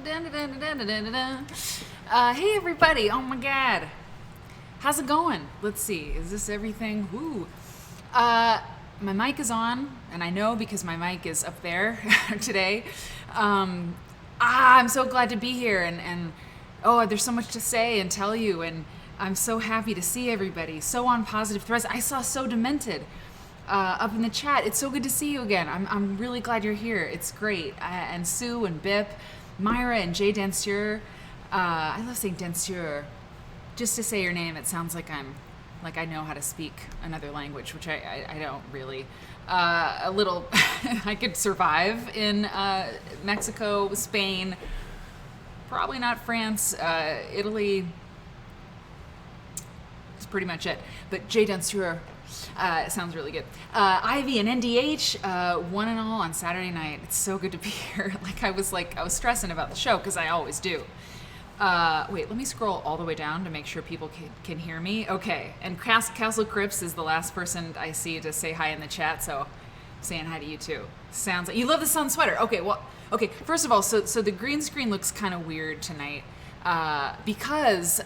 Hey everybody, oh my god. How's it going? Let's see, is this everything? Woo. My mic is on, and I know because my mic is up there today. I'm so glad to be here, and oh, there's so much to say and tell you, and I'm so happy to see everybody. So on Positive Threads. I saw So Demented up in the chat. It's so good to see you again. I'm really glad you're here. It's great. And Sue and Bip, Myra and Jay Danseur. I love saying Danseur. Just to say your name, it sounds like I know how to speak another language, which I don't really. A little, I could survive in Mexico, Spain, probably not France, Italy. That's pretty much it. But Jay Danseur sounds really good. Ivy and NDH, one and all on Saturday night. It's so good to be here. I was stressing about the show because I always do. Wait, let me scroll all the way down to make sure people can hear me. Okay, and Castle Crips is the last person I see to say hi in the chat, so I'm saying hi to you too. Sounds like you love the sun sweater. Okay, first of all, so the green screen looks kind of weird tonight because,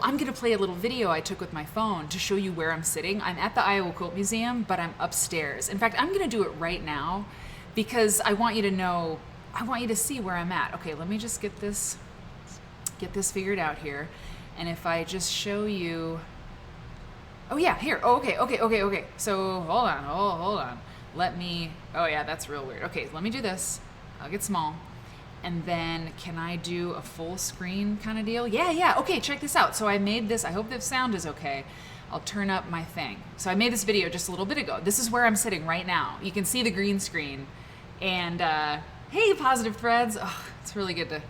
I'm going to play a little video I took with my phone to show you where I'm sitting. I'm at the Iowa Quilt Museum, but I'm upstairs. In fact, I'm going to do it right now because I want you to know. I want you to see where I'm at. Okay, let me just get this figured out here. And if I just show you, oh yeah, here. Oh, okay. So hold on. Oh yeah, that's real weird. Okay, let me do this. I'll get small. And then can I do a full screen kind of deal? Yeah. Okay, check this out. So I made this, I hope the sound is okay. I'll turn up my thing. So I made this video just a little bit ago. This is where I'm sitting right now. You can see the green screen. And, hey, Positive Threads. Oh, it's really good to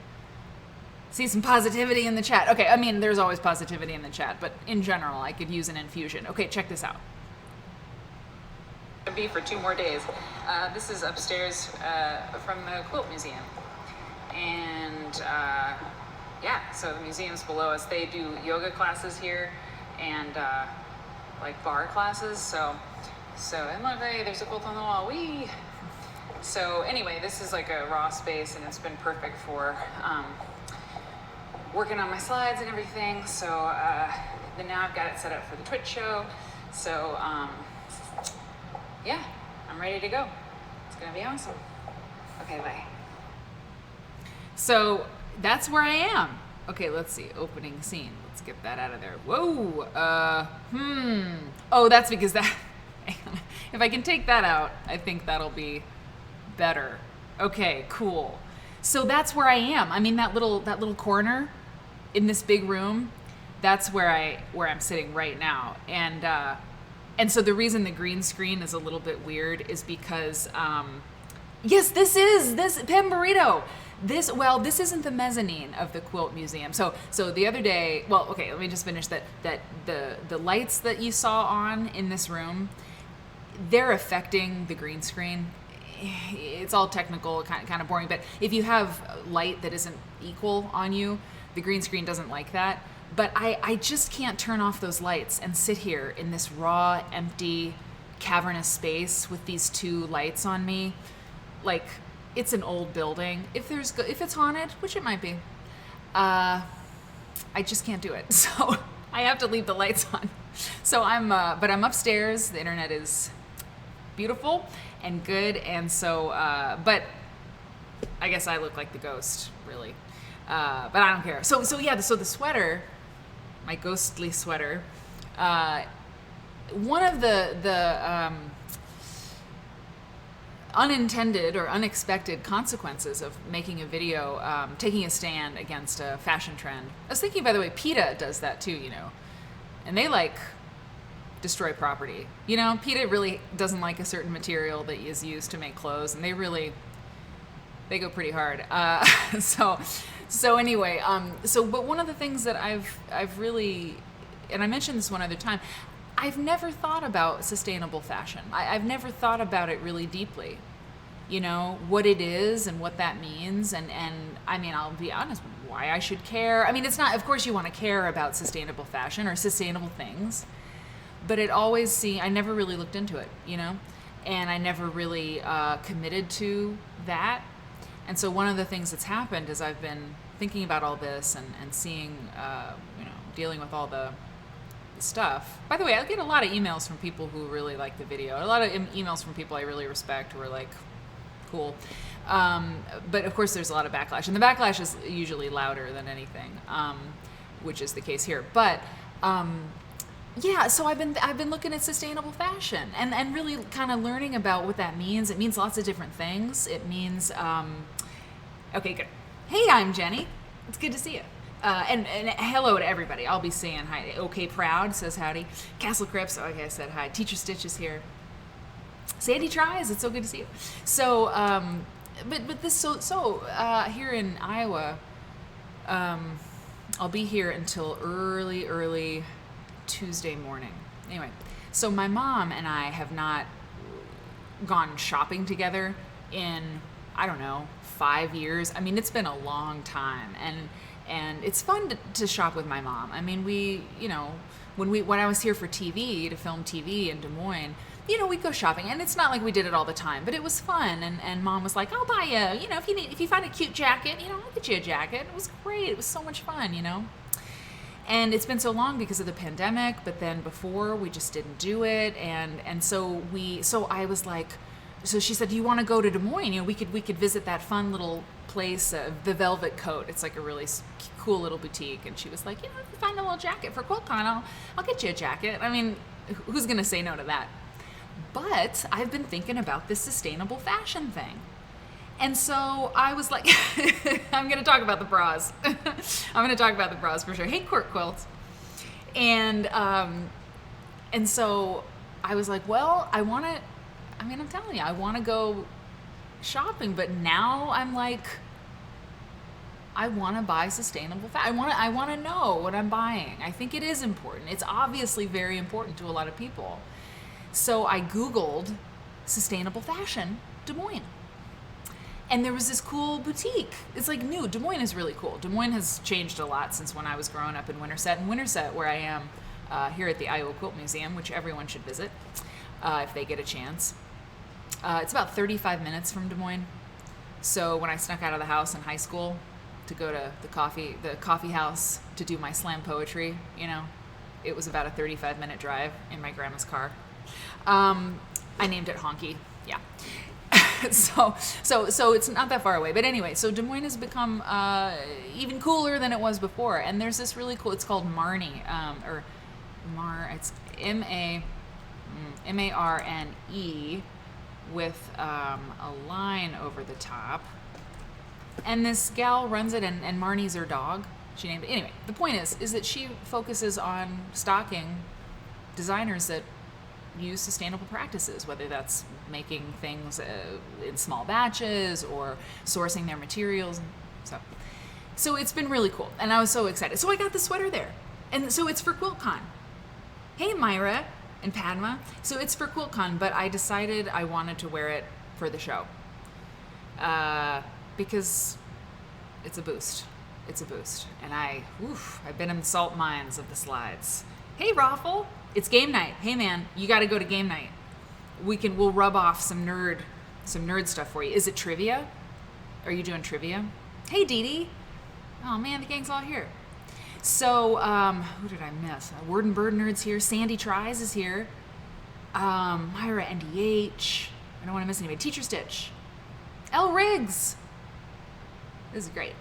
see some positivity in the chat. Okay, I mean, there's always positivity in the chat, but in general, I could use an infusion. Okay, check this out. Be for 2 more days. This is upstairs from the Quilt Museum. And yeah, so the museum's below us. They do yoga classes here and bar classes. So and look, hey, there's a quilt on the wall. Whee! So anyway, this is like a raw space, and it's been perfect for working on my slides and everything. So then now I've got it set up for the Twitch show. So yeah, I'm ready to go. It's gonna be awesome. Okay, bye. So that's where I am. Okay, let's see. Opening scene. Let's get that out of there. Whoa. Oh, that's because that. If I can take that out, I think that'll be better. Okay, cool. So that's where I am. I mean, that little corner in this big room, that's where I'm sitting right now. And so the reason the green screen is a little bit weird is because yes, this Pim Burrito. This isn't the mezzanine of the Quilt Museum. So the other day, well, okay, let me just finish that the lights that you saw on in this room, they're affecting the green screen. It's all technical, kind of boring, but if you have light that isn't equal on you, the green screen doesn't like that. But I just can't turn off those lights and sit here in this raw, empty, cavernous space with these 2 lights on me. Like, it's an old building. If it's haunted, which it might be, I just can't do it. So I have to leave the lights on. So I'm upstairs. The internet is beautiful and good, and so but I guess I look like the ghost, really, but I don't care. So the sweater, my ghostly sweater, one of the unintended or unexpected consequences of making a video, taking a stand against a fashion trend. I was thinking, by the way, PETA does that too, and they destroy property. PETA really doesn't like a certain material that is used to make clothes, and they go pretty hard. So anyway, but one of the things that I've really, and I mentioned this one other time, I've never thought about sustainable fashion. I've never thought about it really deeply, what it is and what that means. And I mean, I'll be honest, why I should care. I mean, it's not, of course you want to care about sustainable fashion or sustainable things, but I never really looked into it, and I never really committed to that. And so one of the things that's happened is I've been thinking about all this and seeing, dealing with all the stuff. By the way, I get a lot of emails from people who really like the video. A lot of emails from people I really respect who are like, cool. But of course there's a lot of backlash, and the backlash is usually louder than anything, which is the case here. But so I've been looking at sustainable fashion and really kind of learning about what that means. It means lots of different things. It means, okay, good. Hey, I'm Jenny. It's good to see you. And hello to everybody. I'll be saying hi. Okay, Proud says howdy. Castle Crips, okay, I said hi. Teacher Stitch is here. Sandy tries. It's so good to see you. So, but this here in Iowa, I'll be here until early Tuesday morning. Anyway, so my mom and I have not gone shopping together in, I don't know, 5 years. I mean, it's been a long time, and it's fun to shop with my mom. I mean, when I was here for TV, to film TV in Des Moines, we'd go shopping, and it's not like we did it all the time, but it was fun. And Mom was like, "I'll buy you, if you find a cute jacket, I'll get you a jacket." It was great. It was so much fun, And it's been so long because of the pandemic, but then before we just didn't do it, and so I was like, so she said, "Do you want to go to Des Moines? We could visit that fun little place, the Velvet Coat. It's like a really cool little boutique." And she was like, "If you find a little jacket for QuiltCon, I'll get you a jacket." I mean, who's gonna say no to that? But I've been thinking about this sustainable fashion thing. And so I was like, I'm going to talk about the bras. I'm going to talk about the bras for sure. Hey, Court Quilts. And so I was like, well, I'm telling you, I want to go shopping, but now I'm like, I want to buy sustainable fashion. I want to know what I'm buying. I think it is important. It's obviously very important to a lot of people. So I Googled sustainable fashion, Des Moines. And there was this cool boutique. It's like new. Des Moines is really cool. Des Moines has changed a lot since when I was growing up in Winterset. And Winterset, where I am here at the Iowa Quilt Museum, which everyone should visit if they get a chance. It's about 35 minutes from Des Moines. So when I snuck out of the house in high school to go to the coffee house to do my slam poetry, it was about a 35-minute drive in my grandma's car. I named it Honky. Yeah. So it's not that far away. But anyway, so Des Moines has become even cooler than it was before. And there's this really cool, it's called Marnie, it's M-A-R-N-E with a line over the top. And this gal runs it, and Marnie's her dog. She named it. Anyway, the point is that she focuses on stocking designers that use sustainable practices, whether that's making things in small batches or sourcing their materials. So it's been really cool, and I was so excited. So I got the sweater there, and so it's for QuiltCon. Hey, Myra and Padma. So it's for QuiltCon, but I decided I wanted to wear it for the show because it's a boost. It's a boost, and I've been in the salt mines of the slides. Hey, Raffle. It's game night. Hey, man, you got to go to game night. We'll rub off some nerd stuff for you. Is it trivia? Are you doing trivia? Hey, Dee Dee. Oh man, the gang's all here. So, who did I miss? Word and Bird Nerd's here. Sandy Tries is here. Myra NDH. I don't want to miss anybody. Teacher Stitch. L Riggs. This is great.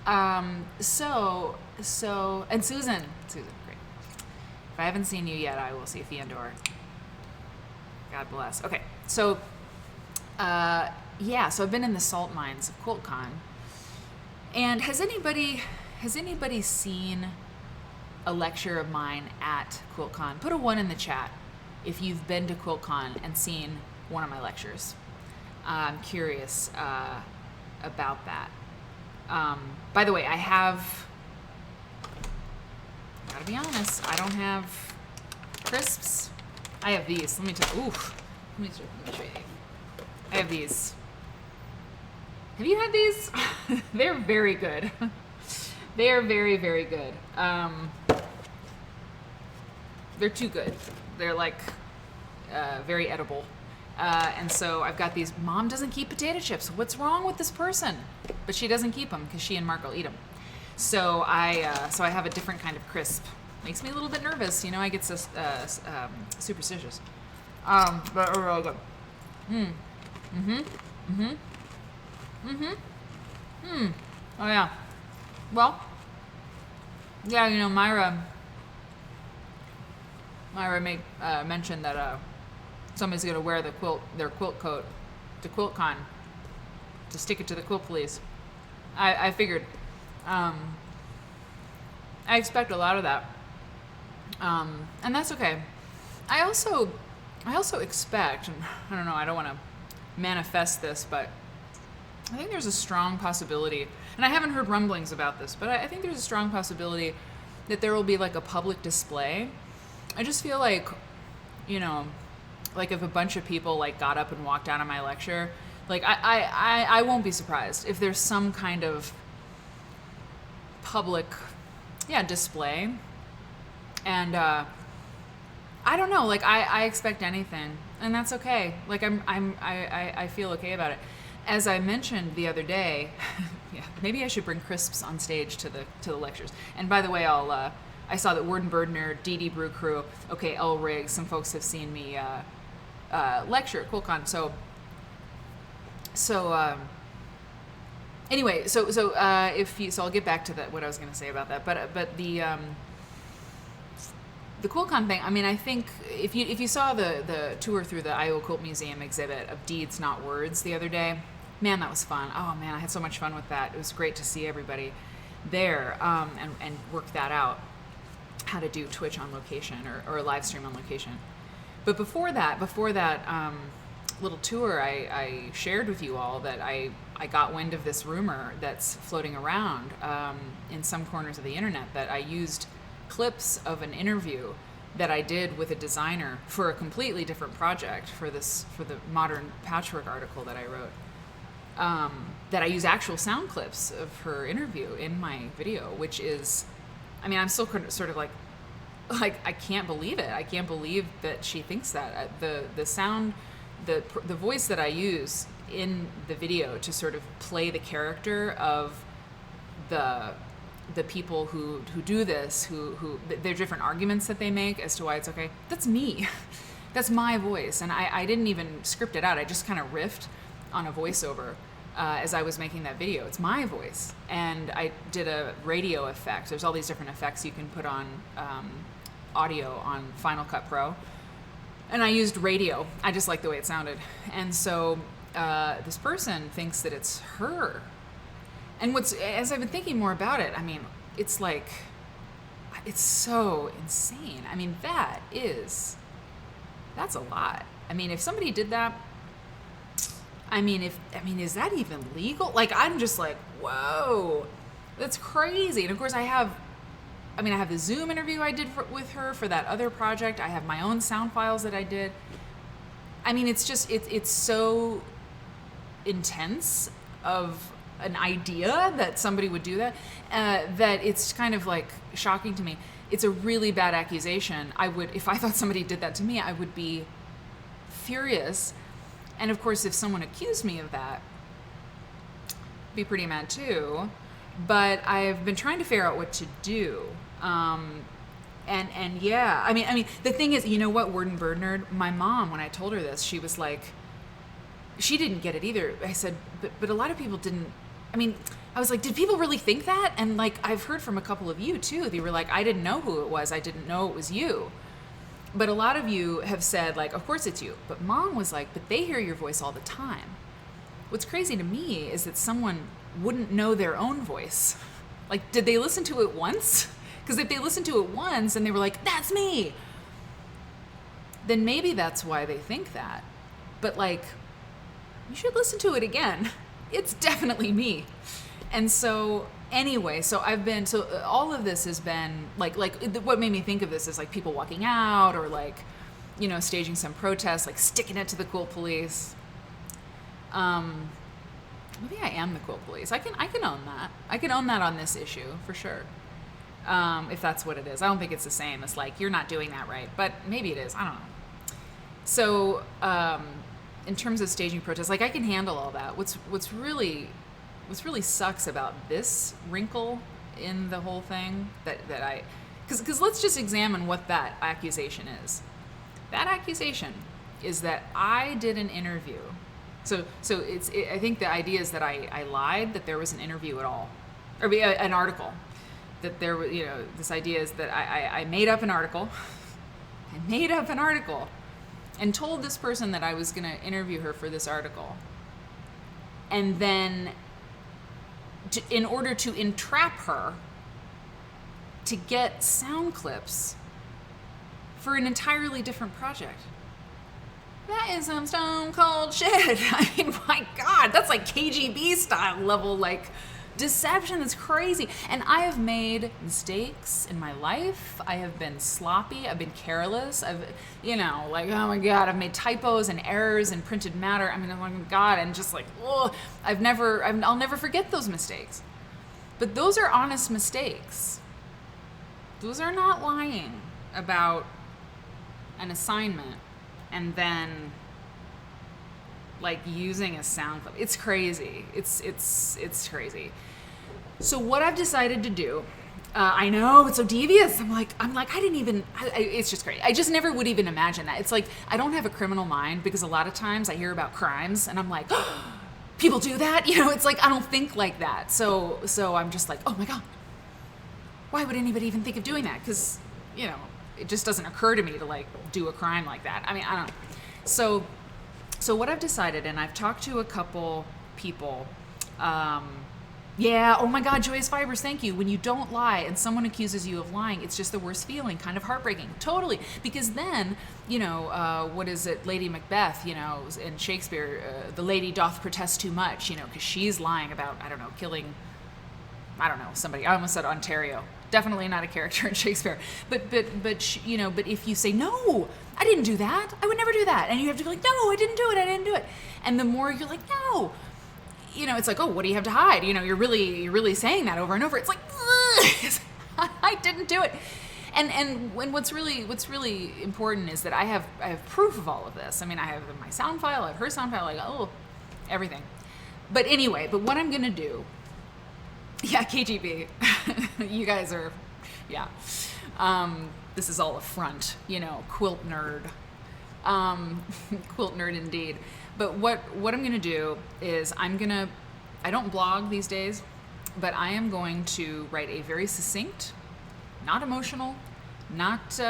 And Susan. If I haven't seen you yet, I will see Theodore. God bless. Okay, so so I've been in the salt mines of QuiltCon, and has anybody seen a lecture of mine at QuiltCon? Put a 1 in the chat if you've been to QuiltCon and seen one of my lectures. I'm curious about that. By the way, gotta be honest, I don't have crisps. I have these. Let me show you. I have these. Have you had these? They're very good. They are very, very good. They're too good. They're like very edible. And so I've got these, Mom doesn't keep potato chips. What's wrong with this person? But she doesn't keep them because she and Mark will eat them. So I have a different kind of crisp. Makes me a little bit nervous. You know, I get superstitious. But they're really good. Oh yeah. Well, yeah, you know, Myra made mention that somebody's gonna wear their quilt coat to QuiltCon to stick it to the quilt police. I figured. I expect a lot of that, and that's okay. I also expect, and I don't know, I don't want to manifest this, but I think there's a strong possibility, and I haven't heard rumblings about this, but I think there's a strong possibility that there will be like a public display. I just feel like, you know, like if a bunch of people like got up and walked out of my lecture, like I won't be surprised if there's some kind of public, display. And I don't know, like I expect anything, and that's okay. Like I feel okay about it. As I mentioned the other day, maybe I should bring crisps on stage to the lectures. And by the way, I saw that Werner, Dee Dee Brew Crew, okay, L Riggs, some folks have seen me lecture at QuiltCon. Anyway, so I'll get back to what I was going to say about that. But the QuiltCon thing, I mean, I think if you saw the tour through the Iowa Quilt Museum exhibit of Deeds Not Words the other day, man, that was fun. Oh man, I had so much fun with that. It was great to see everybody there and work that out, how to do Twitch on location or a live stream on location. But before that little tour, I shared with you all that I got wind of this rumor that's floating around in some corners of the internet that I used clips of an interview that I did with a designer for a completely different project for the modern patchwork article that I wrote. That I use actual sound clips of her interview in my video, which is, I mean, I'm still sort of like I can't believe it. I can't believe that she thinks that. The sound, the voice that I use in the video to sort of play the character of the people who do this, who there are different arguments that they make as to why it's okay. That's me. That's my voice, and I didn't even script it out. I just kind of riffed on a voiceover as I was making that video. It's my voice, and I did a radio effect. There's all these different effects you can put on audio on Final Cut Pro, and I used radio. I just like the way it sounded, and so this person thinks that it's her. And as I've been thinking more about it, I mean, it's so insane. I mean, that's a lot. I mean, if somebody did that, is that even legal? Like, I'm just like, whoa, that's crazy. And of course I have the Zoom interview I did with her for that other project. I have my own sound files that I did. I mean, it's just, it's so intense of an idea that somebody would do that, that it's kind of like shocking to me. It's a really bad accusation. If I thought somebody did that to me, I would be furious. And of course, if someone accused me of that, I'd be pretty mad too. But I've been trying to figure out what to do. And yeah, I mean, the thing is, you know what, Word and Bird Nerd, my mom, when I told her this, she was like, she didn't get it either. I said, but a lot of people didn't. I mean, I was like, did people really think that? And like, I've heard from a couple of you too. They were like, I didn't know who it was. I didn't know it was you. But a lot of you have said, like, of course it's you. But Mom was like, but they hear your voice all the time. What's crazy to me is that someone wouldn't know their own voice. Like, did they listen to it once? Because if they listened to it once and they were like, that's me, then maybe that's why they think that. But like, you should listen to it again. It's definitely me. And so anyway, so all of this has been like what made me think of this is like people walking out or like, you know, staging some protest, like sticking it to the quilt police. Maybe I am the quilt police. I can own that. I can own that on this issue for sure. If that's what it is. I don't think it's the same as like, you're not doing that right, but maybe it is. I don't know. So, in terms of staging protests, like I can handle all that. What's really sucks about this wrinkle in the whole thing because let's just examine what that accusation is. That accusation is that I did an interview. So I think the idea is that I lied, that there was an interview at all, or an article. That there was, this idea is that I made up an article. I made up an article and told this person that I was going to interview her for this article. And then in order to entrap her to get sound clips for an entirely different project. That is some stone cold shit. I mean, my God, that's like KGB style level, like deception. That's crazy. And I have made mistakes in my life. I have been sloppy. I've been careless. I've, like, oh my God, I've made typos and errors in printed matter. I mean, oh my God, and just like, oh, I'll never forget those mistakes. But those are honest mistakes. Those are not lying about an assignment and then like using a sound clip. It's crazy. It's crazy. So what I've decided to do, I know it's so devious. I'm like, it's just crazy. I just never would even imagine that. It's like, I don't have a criminal mind because a lot of times I hear about crimes and I'm like, oh, people do that? It's like, I don't think like that. So I'm just like, oh my God, why would anybody even think of doing that? Because, it just doesn't occur to me to like do a crime like that. I mean, I don't know. So what I've decided, and I've talked to a couple people, oh my God, Joyous Fibers, thank you. When you don't lie and someone accuses you of lying, it's just the worst feeling, kind of heartbreaking. Totally. Because then, what is it, Lady Macbeth, in Shakespeare, the lady doth protest too much, because she's lying about, killing, somebody. I almost said Ontario. Definitely not a character in Shakespeare. But if you say, no, I didn't do that, I would never do that. And you have to be like, no, I didn't do it. And the more you're like, no, it's like, oh, what do you have to hide? You're really saying that over and over. It's like, I didn't do it. And what's really important is that I have proof of all of this. I mean, I have my sound file, I have her sound file, like, oh, everything. But anyway, what I'm going to do, yeah, KGB, you guys are, yeah. This is all a front, quilt nerd. Quilt nerd indeed. But what I'm going to do is I don't blog these days, but I am going to write a very succinct, not emotional, not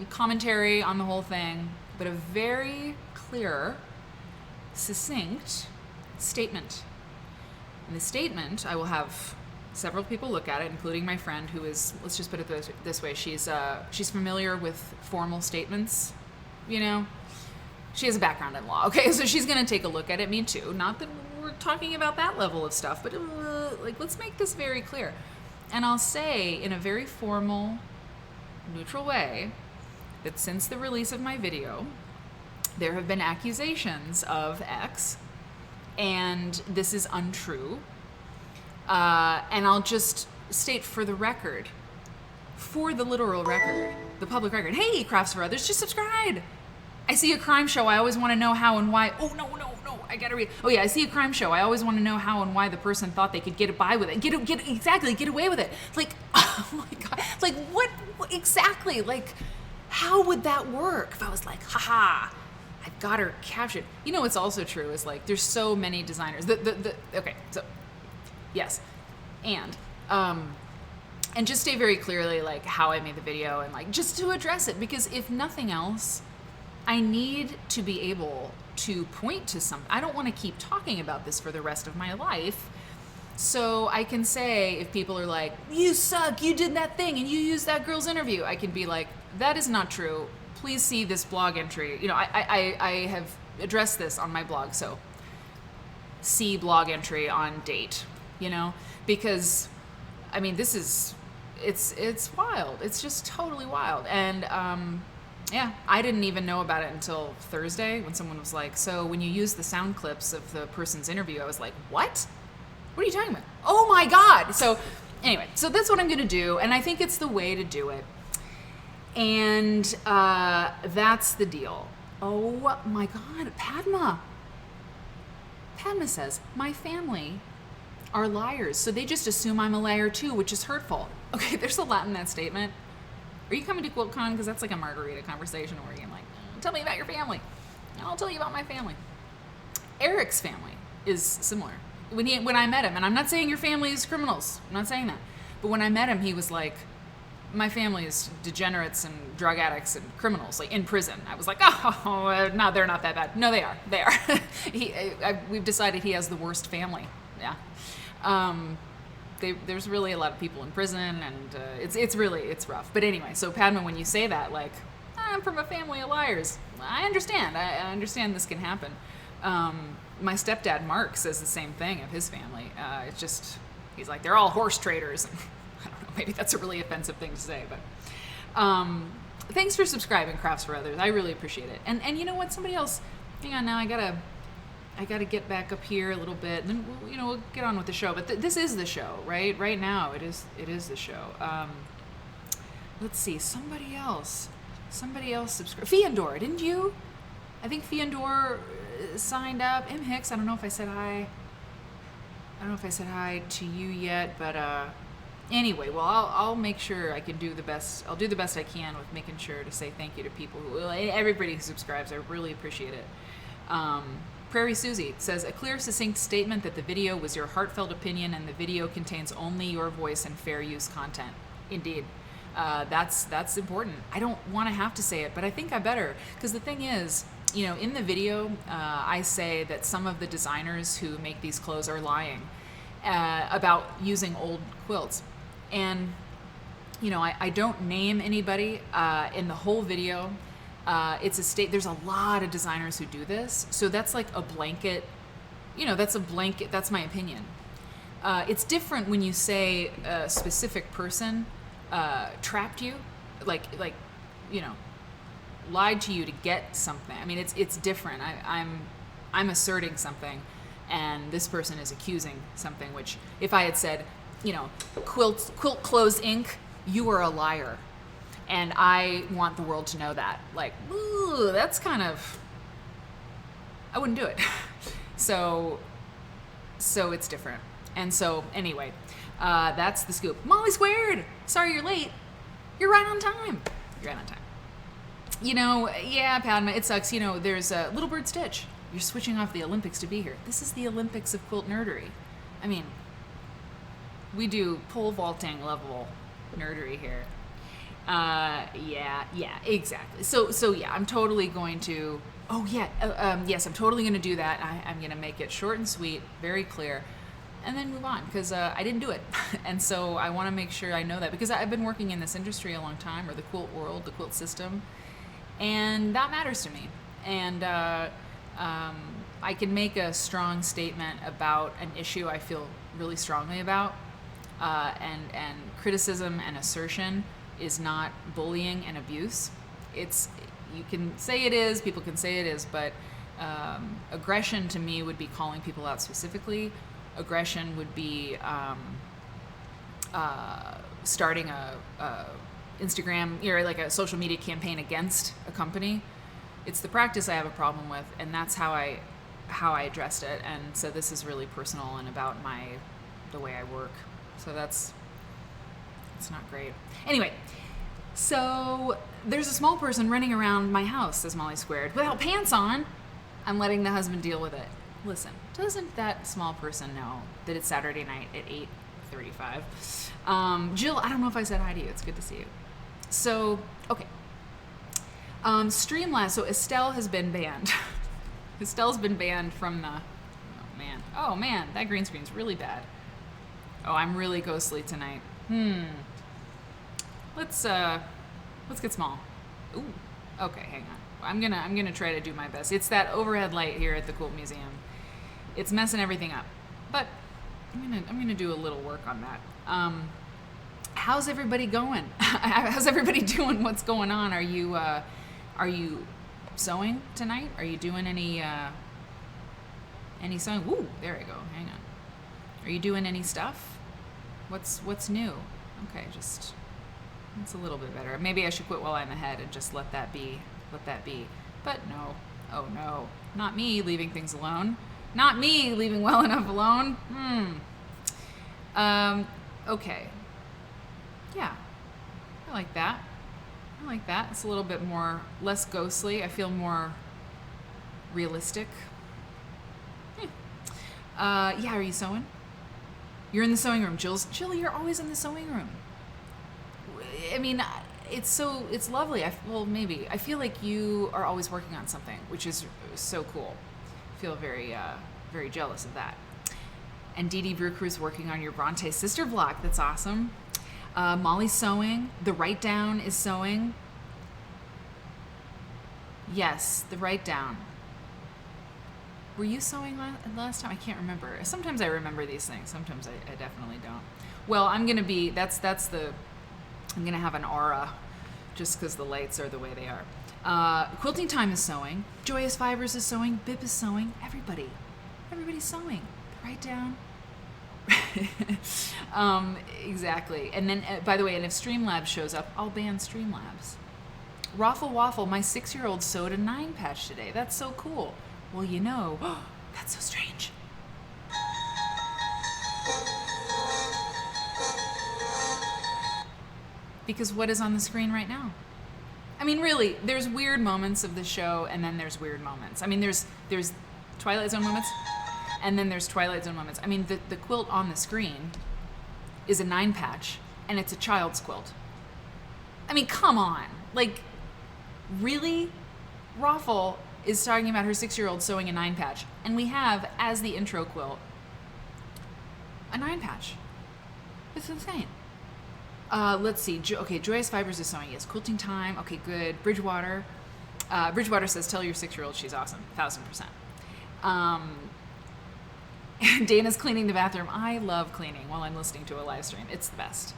commentary on the whole thing, but a very clear, succinct statement. In the statement, I will have several people look at it, including my friend who is, let's just put it this way, she's familiar with formal statements, She has a background in law, okay? So she's going to take a look at it, me too. Not that we're talking about that level of stuff, but let's make this very clear. And I'll say in a very formal, neutral way that since the release of my video, there have been accusations of X, and this is untrue. And I'll just state for the record, for the literal record, the public record, hey, Crafts for Others, just subscribe. I see a crime show, I always want to know how and why. Oh, no, I gotta read. Oh yeah, I see a crime show, I always want to know how and why the person thought they could get by with it. Get away with it. Like, oh my God. Like, what exactly? Like, how would that work if I was like, haha, I've got her captured. What's also true is like, there's so many designers. Okay, so, yes. And just state very clearly like how I made the video and like just to address it, because if nothing else, I need to be able to point to something. I don't want to keep talking about this for the rest of my life. So I can say, if people are like, you suck, you did that thing and you used that girl's interview, I can be like, that is not true. Please see this blog entry. I have addressed this on my blog. So see blog entry on date, because I mean, this is, it's wild. It's just totally wild. And, yeah, I didn't even know about it until Thursday when someone was like, so when you use the sound clips of the person's interview, I was like, what? What are you talking about? Oh my God. So anyway, so that's what I'm going to do. And I think it's the way to do it. And that's the deal. Oh my God, Padma. Padma says, my family are liars, so they just assume I'm a liar too, which is hurtful. Okay, there's a lot in that statement. Are you coming to QuiltCon? Because that's like a margarita conversation where you're like, tell me about your family. And I'll tell you about my family. Eric's family is similar. When I met him, and I'm not saying your family is criminals. I'm not saying that. But when I met him, he was like, my family is degenerates and drug addicts and criminals, like in prison. I was like, oh, no, they're not that bad. No, they are. They are. We've decided he has the worst family. Yeah. There's really a lot of people in prison, and it's rough. But anyway, so Padma, when you say that, like, I'm from a family of liars, I understand. I understand this can happen. My stepdad, Mark, says the same thing of his family. It's just, he's like, they're all horse traders. I don't know, maybe that's a really offensive thing to say, but thanks for subscribing, Crafts for Others. I really appreciate it. And you know what? Somebody else, hang on now, I gotta get back up here a little bit, and then we'll get on with the show. But this is the show, right? Right now, it is the show. Let's see, somebody else subscribed. Fiandor, didn't you? I think Fiandor signed up. M. Hicks, I don't know if I said hi. I don't know if I said hi to you yet, but anyway, well, I'll make sure I can do the best. I'll do the best I can with making sure to say thank you to people everybody who subscribes. I really appreciate it. Prairie Susie says, a clear, succinct statement that the video was your heartfelt opinion and the video contains only your voice and fair use content. Indeed. That's important. I don't want to have to say it, but I think I better. Because the thing is, in the video, I say that some of the designers who make these clothes are lying about using old quilts. And, I don't name anybody in the whole video. There's a lot of designers who do this. So that's like a blanket, that's my opinion. It's different when you say a specific person trapped you, lied to you to get something. I mean, it's different. I'm asserting something, and this person is accusing something, which if I had said, Quilt Clothes Inc., you are a liar. And I want the world to know that. Like, ooh, that's kind of, I wouldn't do it. So it's different. And so, anyway, that's the scoop. Molly Squared! Sorry you're late. You're right on time. Yeah, Padma, it sucks. There's a Little Bird Stitch. You're switching off the Olympics to be here. This is the Olympics of quilt nerdery. I mean, we do pole vaulting level nerdery here. Yeah, exactly. So yeah, I'm totally going to, yes, I'm totally going to do that. I'm going to make it short and sweet, very clear, and then move on, because I didn't do it. And so I want to make sure I know that, because I've been working in this industry a long time, or the quilt world, the quilt system, and that matters to me. And I can make a strong statement about an issue I feel really strongly about, and criticism and assertion is not bullying and abuse. You can say it is, people can say it is, but aggression to me would be calling people out specifically. Aggression would be starting a Instagram, like a social media campaign against a company. It's the practice I have a problem with, and that's how I addressed it. And so this is really personal and about the way I work. So it's not great. Anyway, so there's a small person running around my house, says Molly Squared, without pants on. I'm letting the husband deal with it. Listen, doesn't that small person know that it's Saturday night at 8:35? Jill, I don't know if I said hi to you. It's good to see you. So, okay. Streamlabs. So Estelle has been banned. Estelle's been banned from the... Oh, man. That green screen's really bad. Oh, I'm really ghostly tonight. Let's get small. Ooh. Okay, hang on. I'm gonna try to do my best. It's that overhead light here at the Quilt Museum. It's messing everything up. But I'm gonna do a little work on that. How's everybody going? How's everybody doing? What's going on? Are you sewing tonight? Are you doing any sewing? Woo, there we go. Hang on. Are you doing any stuff? What's new? Okay, it's a little bit better. Maybe I should quit while I'm ahead and just let that be. But no. Oh no. Not me leaving things alone. Not me leaving well enough alone. Okay. Yeah. I like that. It's a little bit less ghostly. I feel more realistic. Yeah, are you sewing? You're in the sewing room. Jill, you're always in the sewing room. I mean, it's lovely. Maybe. I feel like you are always working on something, which is so cool. I feel very, very jealous of that. And Dee Dee Brew Crew's working on your Bronte sister block. That's awesome. Molly's sewing. The Write Down is sewing. Yes, the Write Down. Were you sewing last time? I can't remember. Sometimes I remember these things. Sometimes I definitely don't. Well, I'm going to be, I'm going to have an aura just because the lights are the way they are. Quilting Time is sewing. Joyous Fibers is sewing. Bip is sewing. Everybody's sewing. Write Down. Exactly. And then, by the way, and if Streamlabs shows up, I'll ban Streamlabs. Raffle Waffle, my 6-year-old sewed a 9 patch today. That's so cool. Well, you know, that's so strange. Because what is on the screen right now? I mean, really, there's weird moments of the show, and then there's weird moments. I mean, there's Twilight Zone moments, and then there's Twilight Zone moments. I mean, the quilt on the screen is a 9 patch, and it's a child's quilt. I mean, come on. Like, really? Raffle is talking about her 6-year-old sewing a 9 patch, and we have, as the intro quilt, a 9 patch. It's insane. Let's see. Okay, Joyous Fibers is sewing. Yes. Quilting Time. Okay, good. Bridgewater. Bridgewater says, tell your 6-year-old she's awesome. 1,000%. Dana's cleaning the bathroom. I love cleaning while I'm listening to a live stream. It's the best.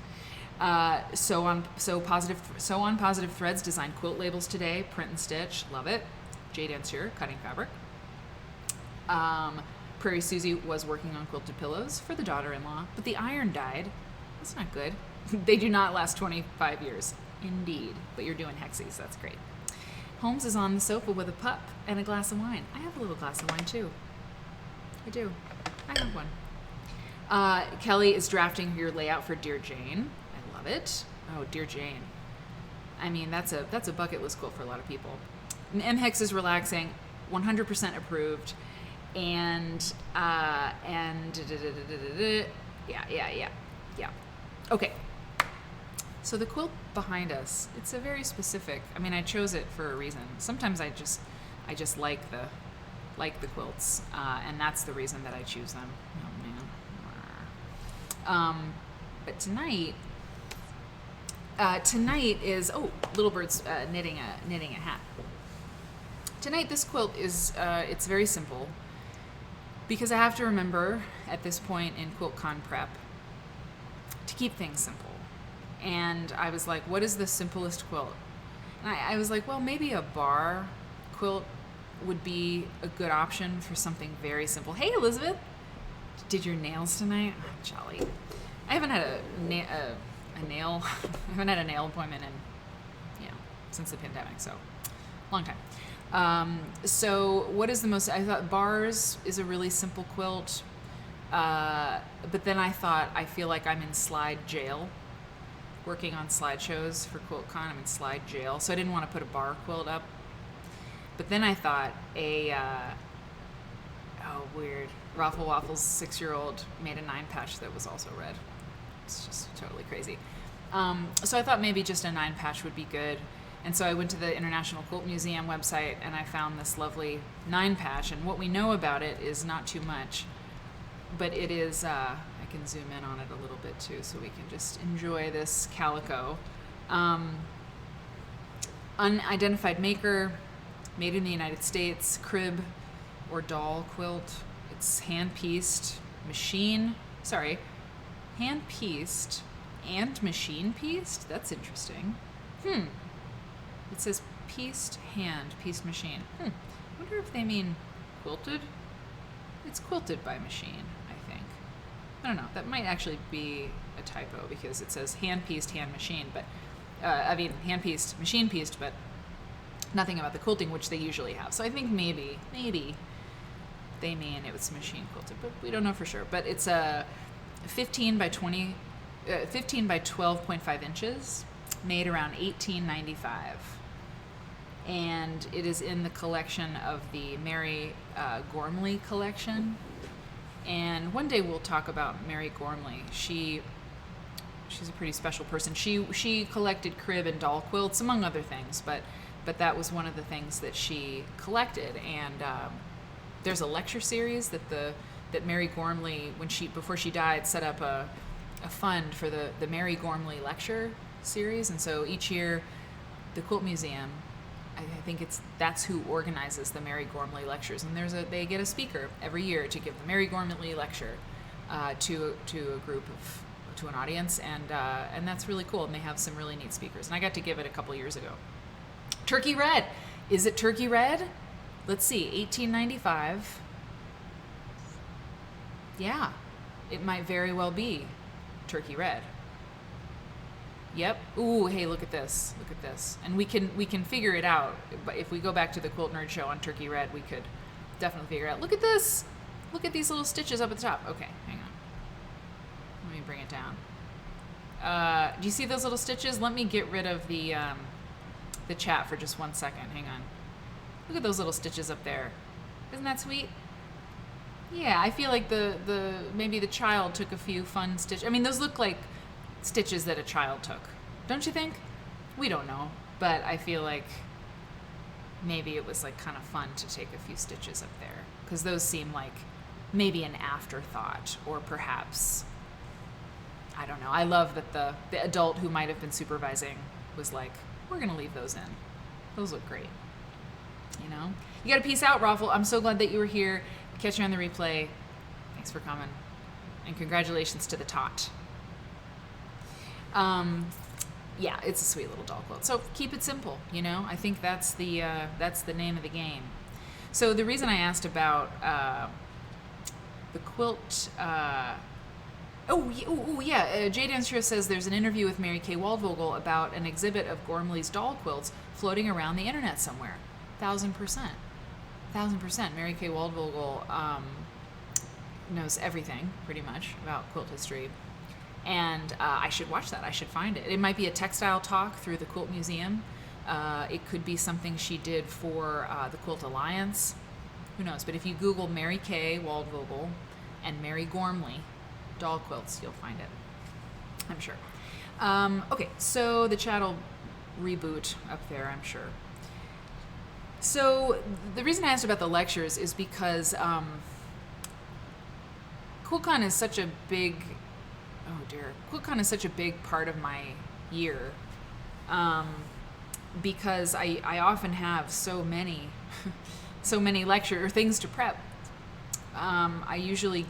Sew on Positive Threads. Design quilt labels today. Print and stitch. Love it. Jade Ensure, cutting fabric. Prairie Susie was working on quilted pillows for the daughter-in-law, but the iron died. That's not good. They do not last 25 years. Indeed. But you're doing hexies. That's great. Holmes is on the sofa with a pup and a glass of wine. I have a little glass of wine, too. I do. I have one. Kelly is drafting your layout for Dear Jane. I love it. Oh, Dear Jane. I mean, that's a bucket list quilt for a lot of people. M. Hicks is relaxing. 100% approved. And yeah. Okay. So the quilt behind us, it's a very specific, I mean, I chose it for a reason. Sometimes I just like the quilts, and that's the reason that I choose them. Oh man. But tonight is Little Bird's knitting a hat. Tonight this quilt is it's very simple because I have to remember at this point in QuiltCon prep to keep things simple. And I was like, what is the simplest quilt? And I was like, well, maybe a bar quilt would be a good option for something very simple. Hey, Elizabeth, did your nails tonight? Oh, jolly. I haven't had a nail appointment in, since the pandemic, so long time. So what is the most, I thought bars is a really simple quilt. But then I thought, I feel like I'm in slide jail, working on slideshows for QuiltCon. I'm in slide jail, so I didn't want to put a bar quilt up. But then I thought weird. Raffle Waffle's 6-year-old made a 9 patch that was also red. It's just totally crazy. So I thought maybe just a 9 patch would be good. And so I went to the International Quilt Museum website and I found this lovely 9 patch. And what we know about it is not too much. But it is, I can zoom in on it a little bit too so we can just enjoy this calico. Unidentified maker, made in the United States, crib or doll quilt. It's hand-pieced and machine-pieced? That's interesting. It says pieced hand, pieced machine. I wonder if they mean quilted? It's quilted by machine, I think. I don't know. That might actually be a typo because it says hand-pieced, hand-machine, but hand-pieced, machine-pieced, but Nothing about the quilting, which they usually have. So I think maybe they mean it was machine quilted, but we don't know for sure. But it's a 15 by 12.5 inches, made around 1895. And it is in the collection of the Mary Gormley collection. And one day we'll talk about Mary Gormley. She's a pretty special person. She collected crib and doll quilts, among other things, but that was one of the things that she collected. And there's a lecture series that Mary Gormley, before she died, set up a fund for the Mary Gormley lecture series. And so each year, the Quilt Museum, I think that's who organizes the Mary Gormley lectures, and they get a speaker every year to give the Mary Gormley lecture to an audience, and that's really cool. And they have some really neat speakers, and I got to give it a couple years ago. Turkey red, is it turkey red? Let's see, 1895. Yeah, it might very well be turkey red. Yep. Ooh, hey, look at this. Look at this. And we can figure it out. But if we go back to the Quilt Nerd Show on Turkey Red, we could definitely figure it out. Look at this. Look at these little stitches up at the top. Okay, hang on. Let me bring it down. Do you see those little stitches? Let me get rid of the chat for just 1 second. Hang on. Look at those little stitches up there. Isn't that sweet? Yeah, I feel like maybe the child took a few fun stitches. I mean, those look like stitches that a child took, don't you think? We don't know, but I feel like maybe it was like kind of fun to take a few stitches up there, because those seem like maybe an afterthought, or perhaps, I don't know. I love that the adult who might have been supervising was like, we're gonna leave those in. Those look great. You know? You gotta peace out, Raffle. I'm so glad that you were here. Catch you on the replay. Thanks for coming. And congratulations to the tot. Yeah, it's a sweet little doll quilt. So keep it simple, you know? I think that's the name of the game. So the reason I asked about the quilt, Jade Ansher says there's an interview with Mary Kay Waldvogel about an exhibit of Gormley's doll quilts floating around the internet somewhere. 1,000%. Mary Kay Waldvogel knows everything, pretty much, about quilt history. And I should watch that. I should find it. It might be a textile talk through the Quilt Museum. It could be something she did for the Quilt Alliance. Who knows? But if you Google Mary Kay Waldvogel and Mary Gormley doll quilts, you'll find it. I'm sure. Okay, so the chat will reboot up there, I'm sure. So the reason I asked about the lectures is because QuiltCon is such a big... Oh dear. QuiltCon is such a big part of my year, because I often have so many lecture or things to prep. I usually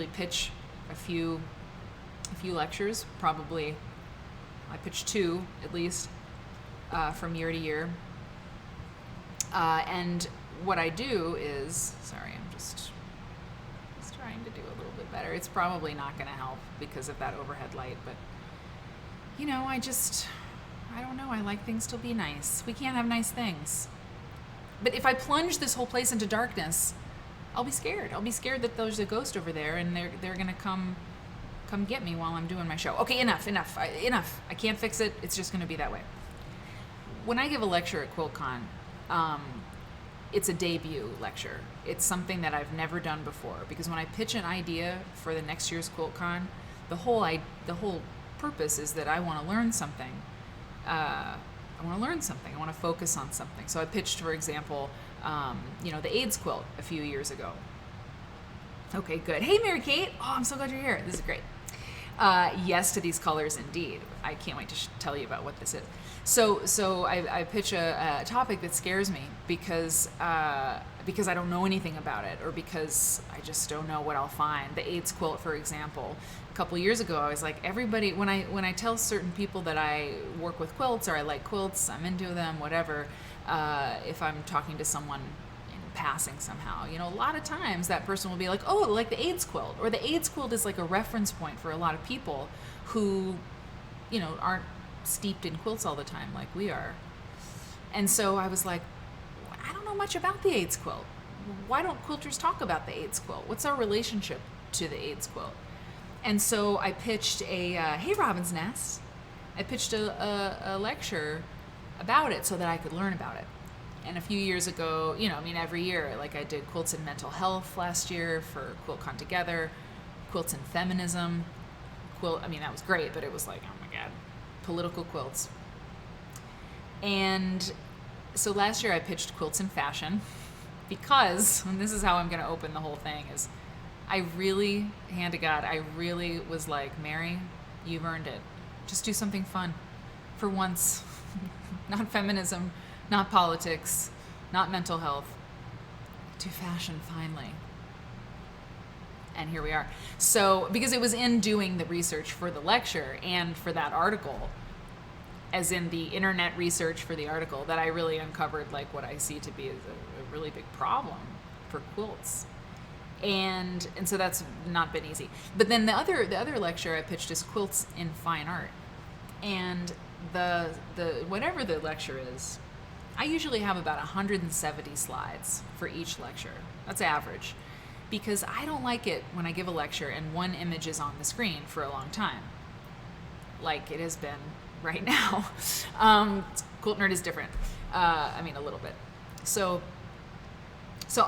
pitch a few lectures, probably. I pitch 2 at least from year to year. And what I do is, sorry, I'm just trying to do a little bit better. It's probably not going to help because of that overhead light, but you know, I don't know. I like things to be nice. We can't have nice things. But if I plunge this whole place into darkness, I'll be scared. I'll be scared that there's a ghost over there and they're going to come get me while I'm doing my show. Okay, enough. I can't fix it. It's just going to be that way. When I give a lecture at QuiltCon, it's a debut lecture. It's something that I've never done before, because when I pitch an idea for the next year's QuiltCon, the whole purpose is that I want to learn something. I want to focus on something. So I pitched, for example, the AIDS quilt a few years ago. Okay, good. Hey, Mary Kate. Oh, I'm so glad you're here. This is great. Yes to these colors, indeed. I can't wait to tell you about what this is. So I pitch a topic that scares me because I don't know anything about it, or because I just don't know what I'll find. The AIDS quilt, for example. A couple years ago, I was like, everybody, when I tell certain people that I work with quilts, or I like quilts, I'm into them, whatever, if I'm talking to someone in passing somehow, a lot of times that person will be like, oh, like the AIDS quilt. Or the AIDS quilt is like a reference point for a lot of people who, aren't steeped in quilts all the time like we are. And so I was like, I don't know much about the AIDS quilt. Why don't quilters talk about the AIDS quilt? What's our relationship to the AIDS quilt? And so I pitched hey, Robin's Nest. I pitched a lecture about it so that I could learn about it. And a few years ago, every year, like I did Quilts and Mental Health last year for QuiltCon Together, Quilts and Feminism. That was great, but it was like, oh my God, political quilts. And so last year I pitched Quilts and Fashion because, and this is how I'm going to open the whole thing, is I really, hand to God, I really was like, Mary, you've earned it. Just do something fun for once. Not feminism, not politics, not mental health. Do fashion finally. And here we are. So, because it was in doing the research for the lecture and for that article, as in the internet research for the article, that I really uncovered like what I see to be as a really big problem for quilts. And so that's not been easy. But then the other lecture I pitched is Quilts in Fine Art. And the whatever the lecture is, I usually have about 170 slides for each lecture. That's average. Because I don't like it when I give a lecture and one image is on the screen for a long time, like it has been right now. Quilt Nerd is different. A little bit. So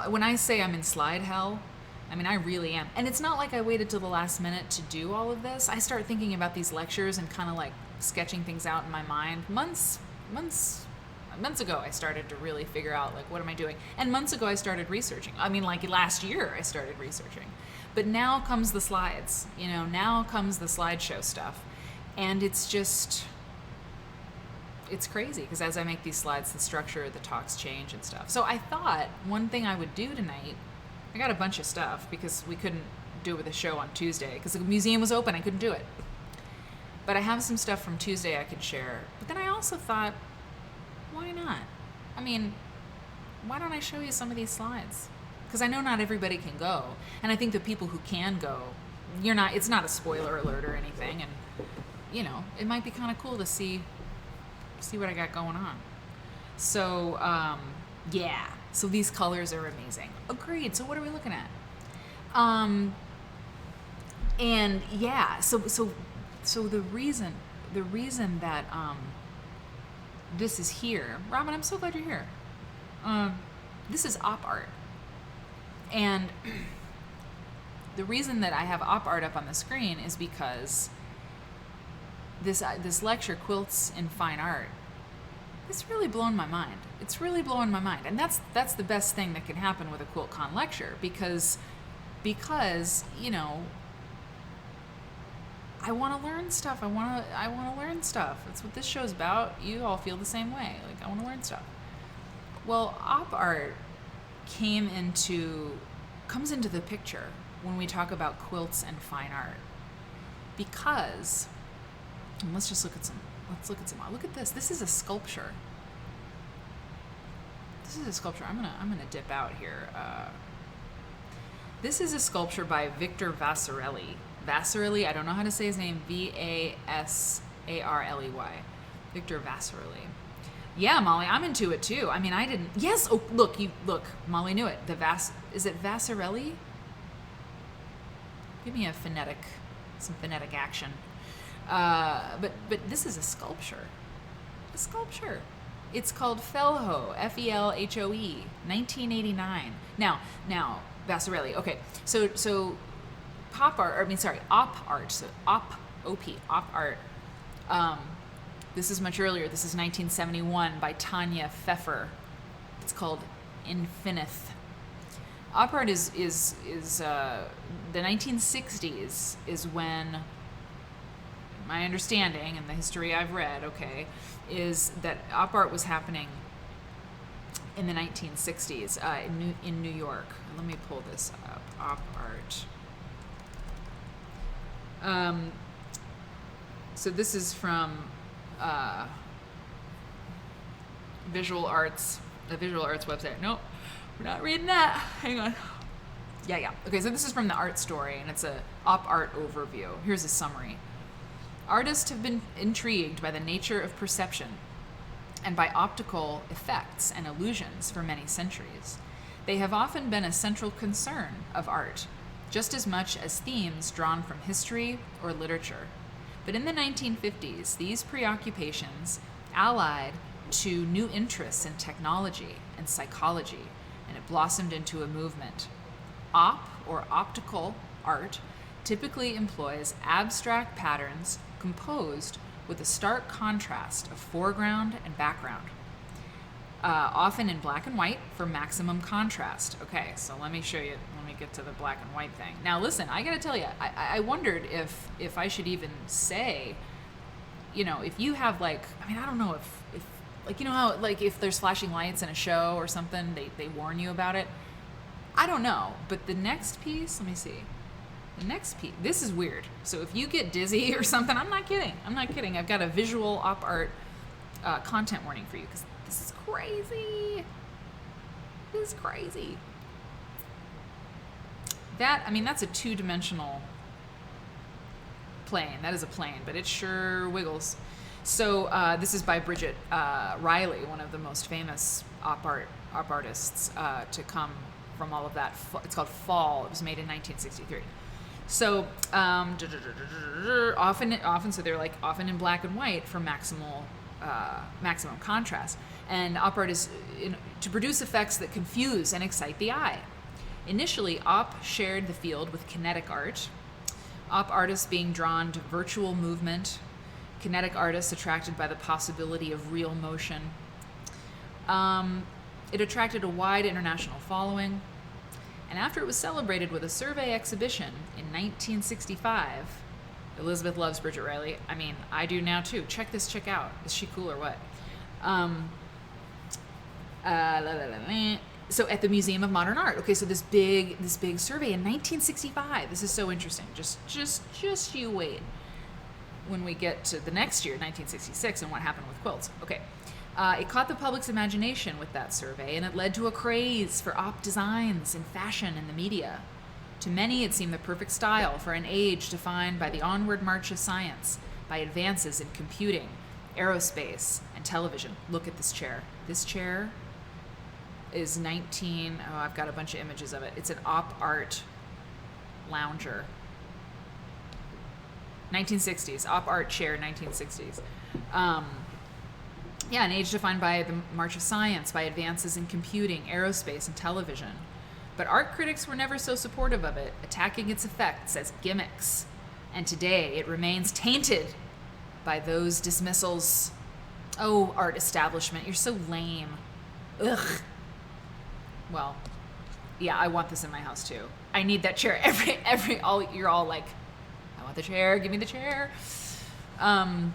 when I say I'm in slide hell, I really am. And it's not like I waited till the last minute to do all of this. I start thinking about these lectures and kind of like sketching things out in my mind months ago. I started to really figure out like, what am I doing? And months ago I started researching. Like last year I started researching. But now comes the slides, now comes the slideshow stuff. And it's crazy because as I make these slides, the structure of the talks change and stuff. So I thought one thing I would do tonight, I got a bunch of stuff because we couldn't do it with a show on Tuesday because the museum was open. I couldn't do it. But I have some stuff from Tuesday I could share. But then I also thought, why not? Why don't I show you some of these slides? Because I know not everybody can go. And I think the people who can go, it's not a spoiler alert or anything. And, it might be kind of cool to see what I got going on. So, yeah. So these colors are amazing. Agreed. So what are we looking at? And yeah, so the reason that this is here, Robin, I'm so glad you're here. This is op art, and the reason that I have op art up on the screen is because this lecture, Quilts in Fine Art, it's really blown my mind. It's really blowing my mind, and that's the best thing that can happen with a QuiltCon lecture because I want to learn stuff. I want to learn stuff. That's what this show's about. You all feel the same way. Like, I want to learn stuff. Well, op art comes into the picture when we talk about quilts and fine art. Because, and let's look at some. Look at this. This is a sculpture. I'm gonna dip out here. This is a sculpture by Victor Vasirelli. Vasirelli, I don't know how to say his name. Vasarley. Victor Vasirelli. Yeah, Molly, I'm into it too. I didn't. Yes. Oh, look, Molly knew it. Is it Vasirelli? Give me some phonetic action. But this is a sculpture. It's called Felhoe, Felhoe, 1989. Now, Vasirelli. Okay, so op art. So op art. This is much earlier. This is 1971 by Tanya Pfeffer. It's called Infinith. Op art is the 1960s is when, my understanding and the history I've read, is that op art was happening in the 1960s in New York. Let me pull this up. Op art. So this is from Visual Arts, the Visual Arts website. Nope, we're not reading that. Hang on. Yeah. Okay, so this is from the Art Story, and it's a op art overview. Here's a summary. Artists have been intrigued by the nature of perception and by optical effects and illusions for many centuries. They have often been a central concern of art, just as much as themes drawn from history or literature. But in the 1950s, these preoccupations allied to new interests in technology and psychology, and it blossomed into a movement. Or optical art typically employs abstract patterns composed with a stark contrast of foreground and background, often in black and white for maximum contrast. Okay, so let me show you, let me get to the black and white thing. Now listen, I gotta tell you, I wondered if I should even say, you know, if you have like, I mean, I don't know if like, you know how, like, if there's flashing lights in a show or something, they warn you about it. I don't know, but the next piece, let me see. The next piece, this is weird. So if you get dizzy or something, I'm not kidding. I've got a visual op art content warning for you, because this is crazy. This is crazy. That, I mean, that's a two-dimensional plane. That is a plane, but it sure wiggles. So this is by Bridget Riley, one of the most famous op artists to come from all of that. It's called Fall. It was made in 1963. So often, so they're like often in black and white for maximum contrast. And op art is to produce effects that confuse and excite the eye. Initially, op shared the field with kinetic art. Op artists being drawn to virtual movement, kinetic artists attracted by the possibility of real motion. It attracted a wide international following, and after it was celebrated with a survey exhibition in 1965, Elizabeth loves Bridget Riley. I mean, I do now too. Check this chick out. Is she cool or what? So at the Museum of Modern Art. Okay, so this big survey in 1965. This is so interesting. Just you wait when we get to the next year, 1966, and what happened with quilts. Okay. It caught the public's imagination with that survey, and it led to a craze for op designs in fashion and the media. To many, it seemed the perfect style for an age defined by the onward march of science, by advances in computing, aerospace, and television. Look at this chair. This chair is I've got a bunch of images of it. It's an op art lounger. 1960s, op art chair, 1960s. Yeah, an age defined by the march of science, by advances in computing, aerospace, and television. But art critics were never so supportive of it, attacking its effects as gimmicks. And today, it remains tainted by those dismissals. Oh, art establishment, you're so lame. Ugh. Well, yeah, I want this in my house too. I need that chair you're all like, I want the chair, give me the chair. Yeah,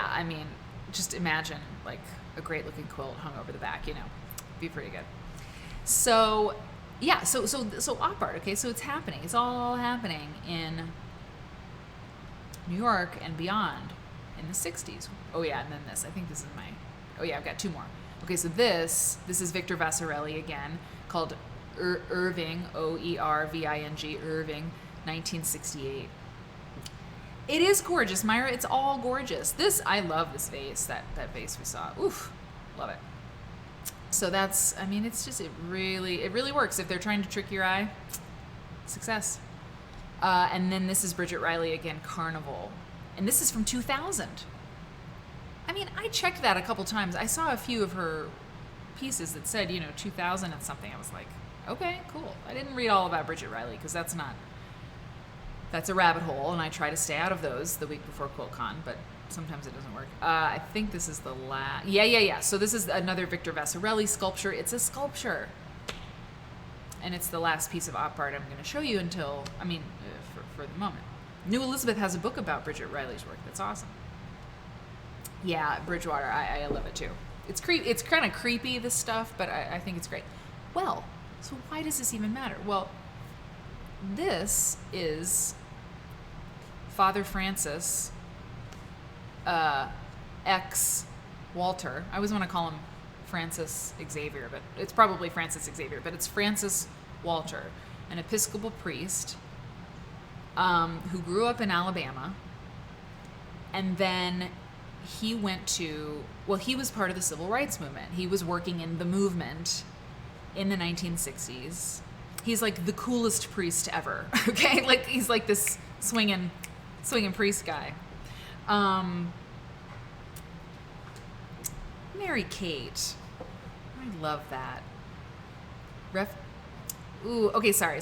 I mean, just imagine like a great looking quilt hung over the back, be pretty good. So yeah, so op art, okay, so it's happening. It's all happening in New York and beyond in the 60s. Oh yeah, and then this, I think this is I've got two more. Okay, so this is Victor Vasirelli again, called Irving, O-E-R-V-I-N-G, Irving, 1968. It is gorgeous, Myra. It's all gorgeous. I love this vase, that vase we saw. Oof, love it. So it really works. If they're trying to trick your eye, success. And then this is Bridget Riley again, Carnival. And this is from 2000. I mean, I checked that a couple times. I saw a few of her pieces that said, 2000 and something. I was like, okay, cool. I didn't read all about Bridget Riley because that's a rabbit hole, and I try to stay out of those the week before QuiltCon, but sometimes it doesn't work. I think this is the last. Yeah. So this is another Victor Vasirelli sculpture. It's a sculpture. And it's the last piece of op art I'm going to show you for the moment. New Elizabeth has a book about Bridget Riley's work. That's awesome. Yeah, Bridgewater. I love it too. It's It's kind of creepy, this stuff, but I think it's great. Well, so why does this even matter? Well, this is Father Francis, ex Walter. I always want to call him Francis Xavier, but it's probably Francis Xavier, but it's Francis Walter, an Episcopal priest who grew up in Alabama, and then he went to, well, he was part of the civil rights movement. He was working in the movement in the 1960s. He's like the coolest priest ever, okay? Like, he's like this swinging priest guy. Mary Kate. I love that. Ooh, okay, sorry.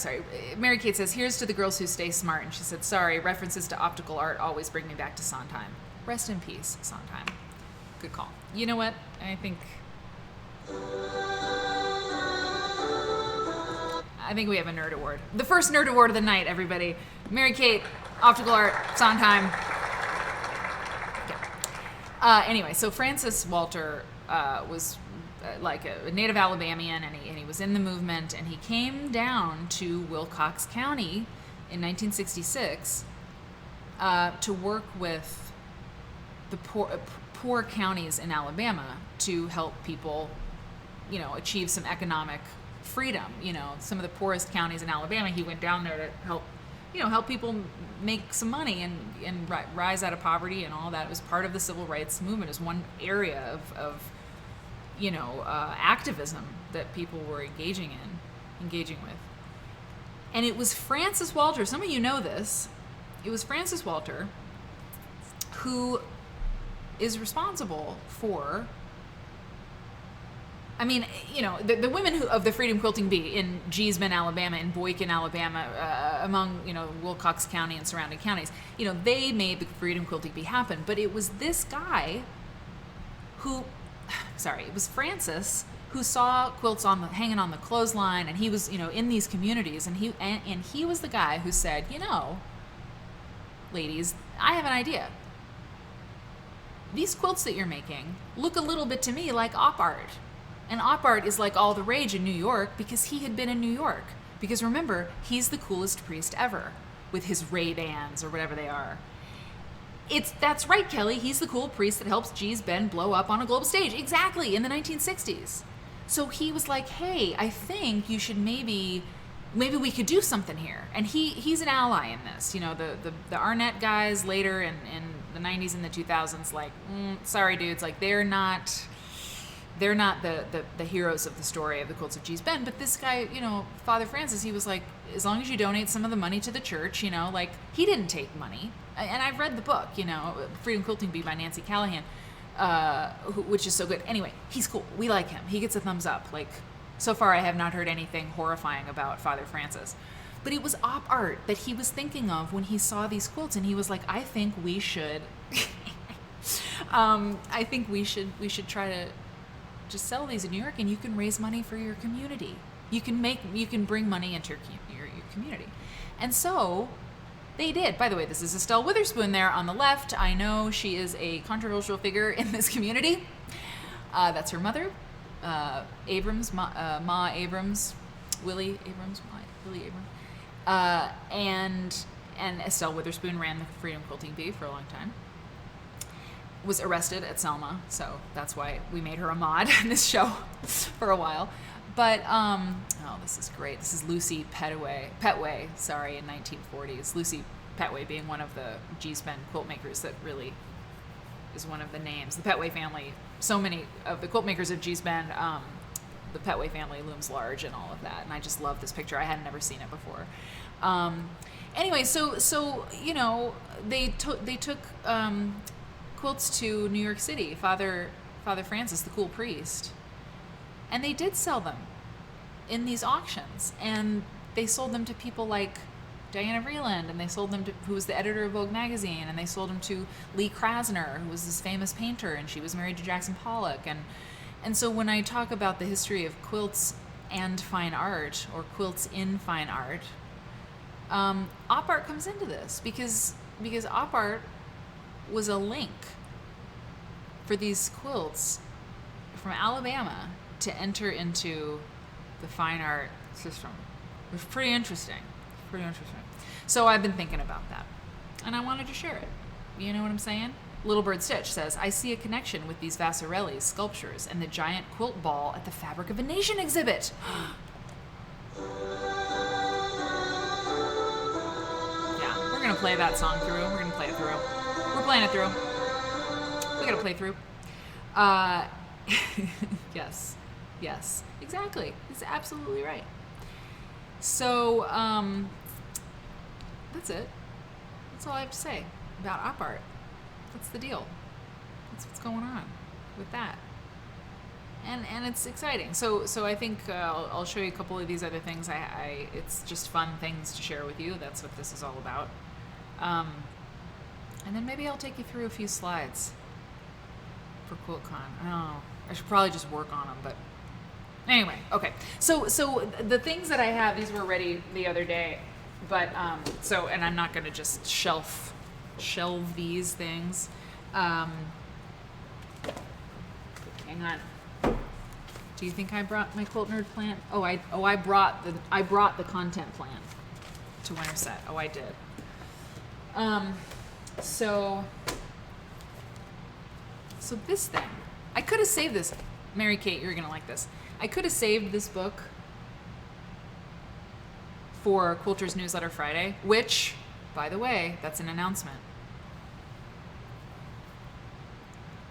Mary Kate says, here's to the girls who stay smart. And she said, sorry, references to optical art always bring me back to Sondheim. Rest in peace, Sondheim. Good call. You know what? I think we have a nerd award. The first nerd award of the night, everybody. Mary Kate, optical art, Sondheim. Okay. Anyway, so Francis Walter was like a native Alabamian, and he was in the movement, and he came down to Wilcox County in 1966 to work with the poor counties in Alabama to help people, achieve some economic freedom. Some of the poorest counties in Alabama, he went down there to help people make some money and rise out of poverty and all that. It was part of the civil rights movement. It was one area of activism that people were engaging with. And it was Francis Walter, some of you know this, it was Francis Walter who is responsible for, the women of the Freedom Quilting Bee in Geesman, Alabama, and Boykin, Alabama, among, Wilcox County and surrounding counties, they made the Freedom Quilting Bee happen. But it was this guy it was Francis who saw quilts hanging on the clothesline, and he was, in these communities, and he was the guy who said, ladies, I have an idea. These quilts that you're making look a little bit to me like op art. And op art is like all the rage in New York because he had been in New York. Because remember, he's the coolest priest ever with his Ray-Bans or whatever they are. That's right, Kelly. He's the cool priest that helps Gee's Bend blow up on a global stage. Exactly, in the 1960s. So he was like, hey, I think you should maybe we could do something here. And he's an ally in this. The Arnett guys later in the 90s and the 2000s, like, sorry, dudes, like they're not the heroes of the story of the Quilts of Gee's Bend. But this guy, Father Francis, he was like, as long as you donate some of the money to the church, like he didn't take money. And I've read the book, Freedom Quilting Bee by Nancy Callahan, which is so good. Anyway, he's cool. We like him. He gets a thumbs up. Like, so far I have not heard anything horrifying about Father Francis. But it was op art that he was thinking of when he saw these quilts, and he was like, I think we should try to just sell these in New York, and you can raise money for your community. You can bring money into your community. And so they did. By the way, this is Estelle Witherspoon there on the left. I know she is a controversial figure in this community. That's her mother, Abrams, Ma Abrams, Willie Abrams, Willie Abrams. And Estelle Witherspoon ran the Freedom Quilting Bee for a long time. Was arrested at Selma, so that's why we made her a mod in this show for a while. But, this is great. This is Lucy Petway, in 1940s. Lucy Petway being one of the Gee's Bend quilt makers that really is one of the names. The Petway family, so many of the quilt makers of Gee's Bend, the Petway family looms large and all of that. And I just love this picture. I had never seen it before. Anyway, so they took quilts to New York City, Father Francis, the cool priest. And they did sell them in these auctions, and they sold them to people like Diana Vreeland, and they sold them to, who was the editor of Vogue magazine, and they sold them to Lee Krasner, who was this famous painter, and she was married to Jackson Pollock. And so when I talk about the history of quilts and fine art, or quilts in fine art, op art comes into this because op art was a link for these quilts from Alabama to enter into the fine art system. It was pretty interesting. So I've been thinking about that, and I wanted to share it. You know what I'm saying? Little Bird Stitch says, I see a connection with these Vasirelli sculptures and the giant quilt ball at the Fabric of a Nation exhibit. Yeah, we're going to play that song through. We're going to play it through. We're playing it through. We got a playthrough. Uh, yes, exactly. It's absolutely right. So, that's it. That's all I have to say about op art. That's the deal. That's what's going on with that. And it's exciting. So I think I'll show you a couple of these other things. It's just fun things to share with you. That's what this is all about. And then maybe I'll take you through a few slides for QuiltCon. I don't know. I should probably just work on them, but anyway, okay. So the things that I have, these were ready the other day, but and I'm not going to just shelve these things. Hang on. Do you think I brought my Quilt Nerd plant? I brought the content plan to Winterset. Oh, I did. So this thing, I could have saved this. Mary Kate, you're gonna like this. I could have saved this book for Quilter's Newsletter Friday, which, by the way, that's an announcement.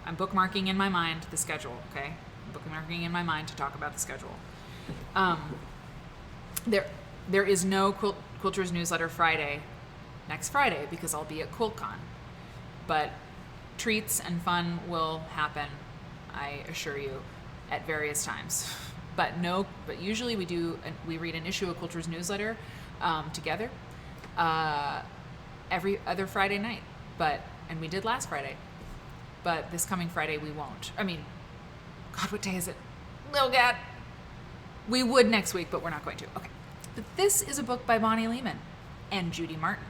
I'm bookmarking in my mind the schedule, okay? I'm bookmarking in my mind to talk about the schedule. There is no Quilter's Newsletter Friday next Friday because I'll be at QuiltCon. But treats and fun will happen, I assure you, at various times. But usually we read an issue of Quilter's Newsletter together every other Friday night. And we did last Friday. But this coming Friday we won't. I mean, God, what day is it? Little cat. We would next week, but we're not going to. Okay. But this is a book by Bonnie Lehman and Judy Martin.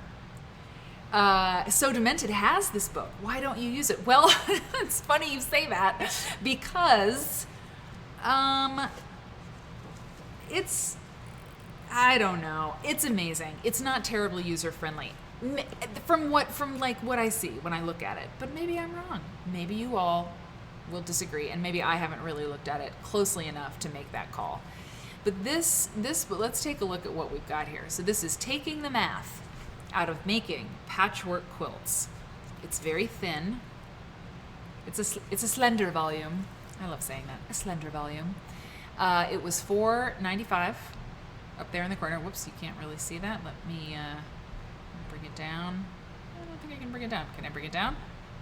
So Demented has this book. Why don't you use it? Well, it's funny you say that because I don't know. It's amazing. It's not terribly user-friendly. From what I see when I look at it. But maybe I'm wrong. Maybe you all will disagree, and maybe I haven't really looked at it closely enough to make that call. But let's take a look at what we've got here. So this is taking the math out of making patchwork quilts. It's very thin. It's a slender volume. I love saying that. A slender volume. It was $4.95 up there in the corner. Whoops, you can't really see that. Let me bring it down. I don't think I can bring it down. Can I bring it down?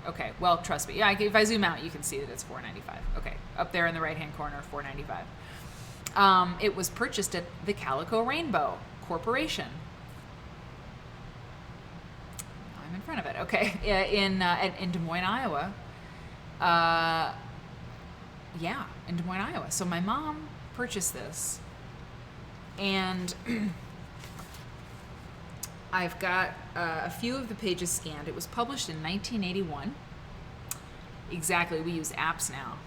Okay, well, trust me. Yeah, if I zoom out, you can see that it's $4.95. Okay, up there in the right-hand corner, $4.95. It was purchased at the Calico Rainbow Corporation. I'm in front of it. Okay, in Des Moines, Iowa. In Des Moines, Iowa. So my mom purchased this, and I've got a few of the pages scanned. It was published in 1981. Exactly, we use apps now.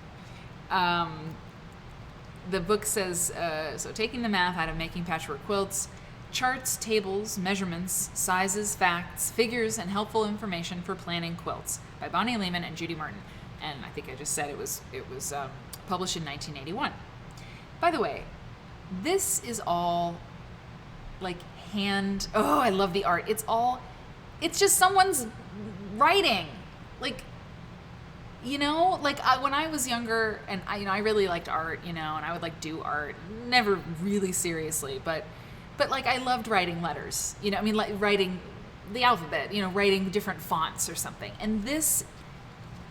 The book says, so taking the math out of making patchwork quilts, charts, tables, measurements, sizes, facts, figures, and helpful information for planning quilts by Bonnie Lehman and Judy Martin. And I think I just said it was published in 1981. By the way, this is all like hand. Oh, I love the art. It's just someone's writing. Like, when I was younger, and I really liked art, and I would do art, never really seriously, but I loved writing letters, writing the alphabet, writing different fonts or something. And this,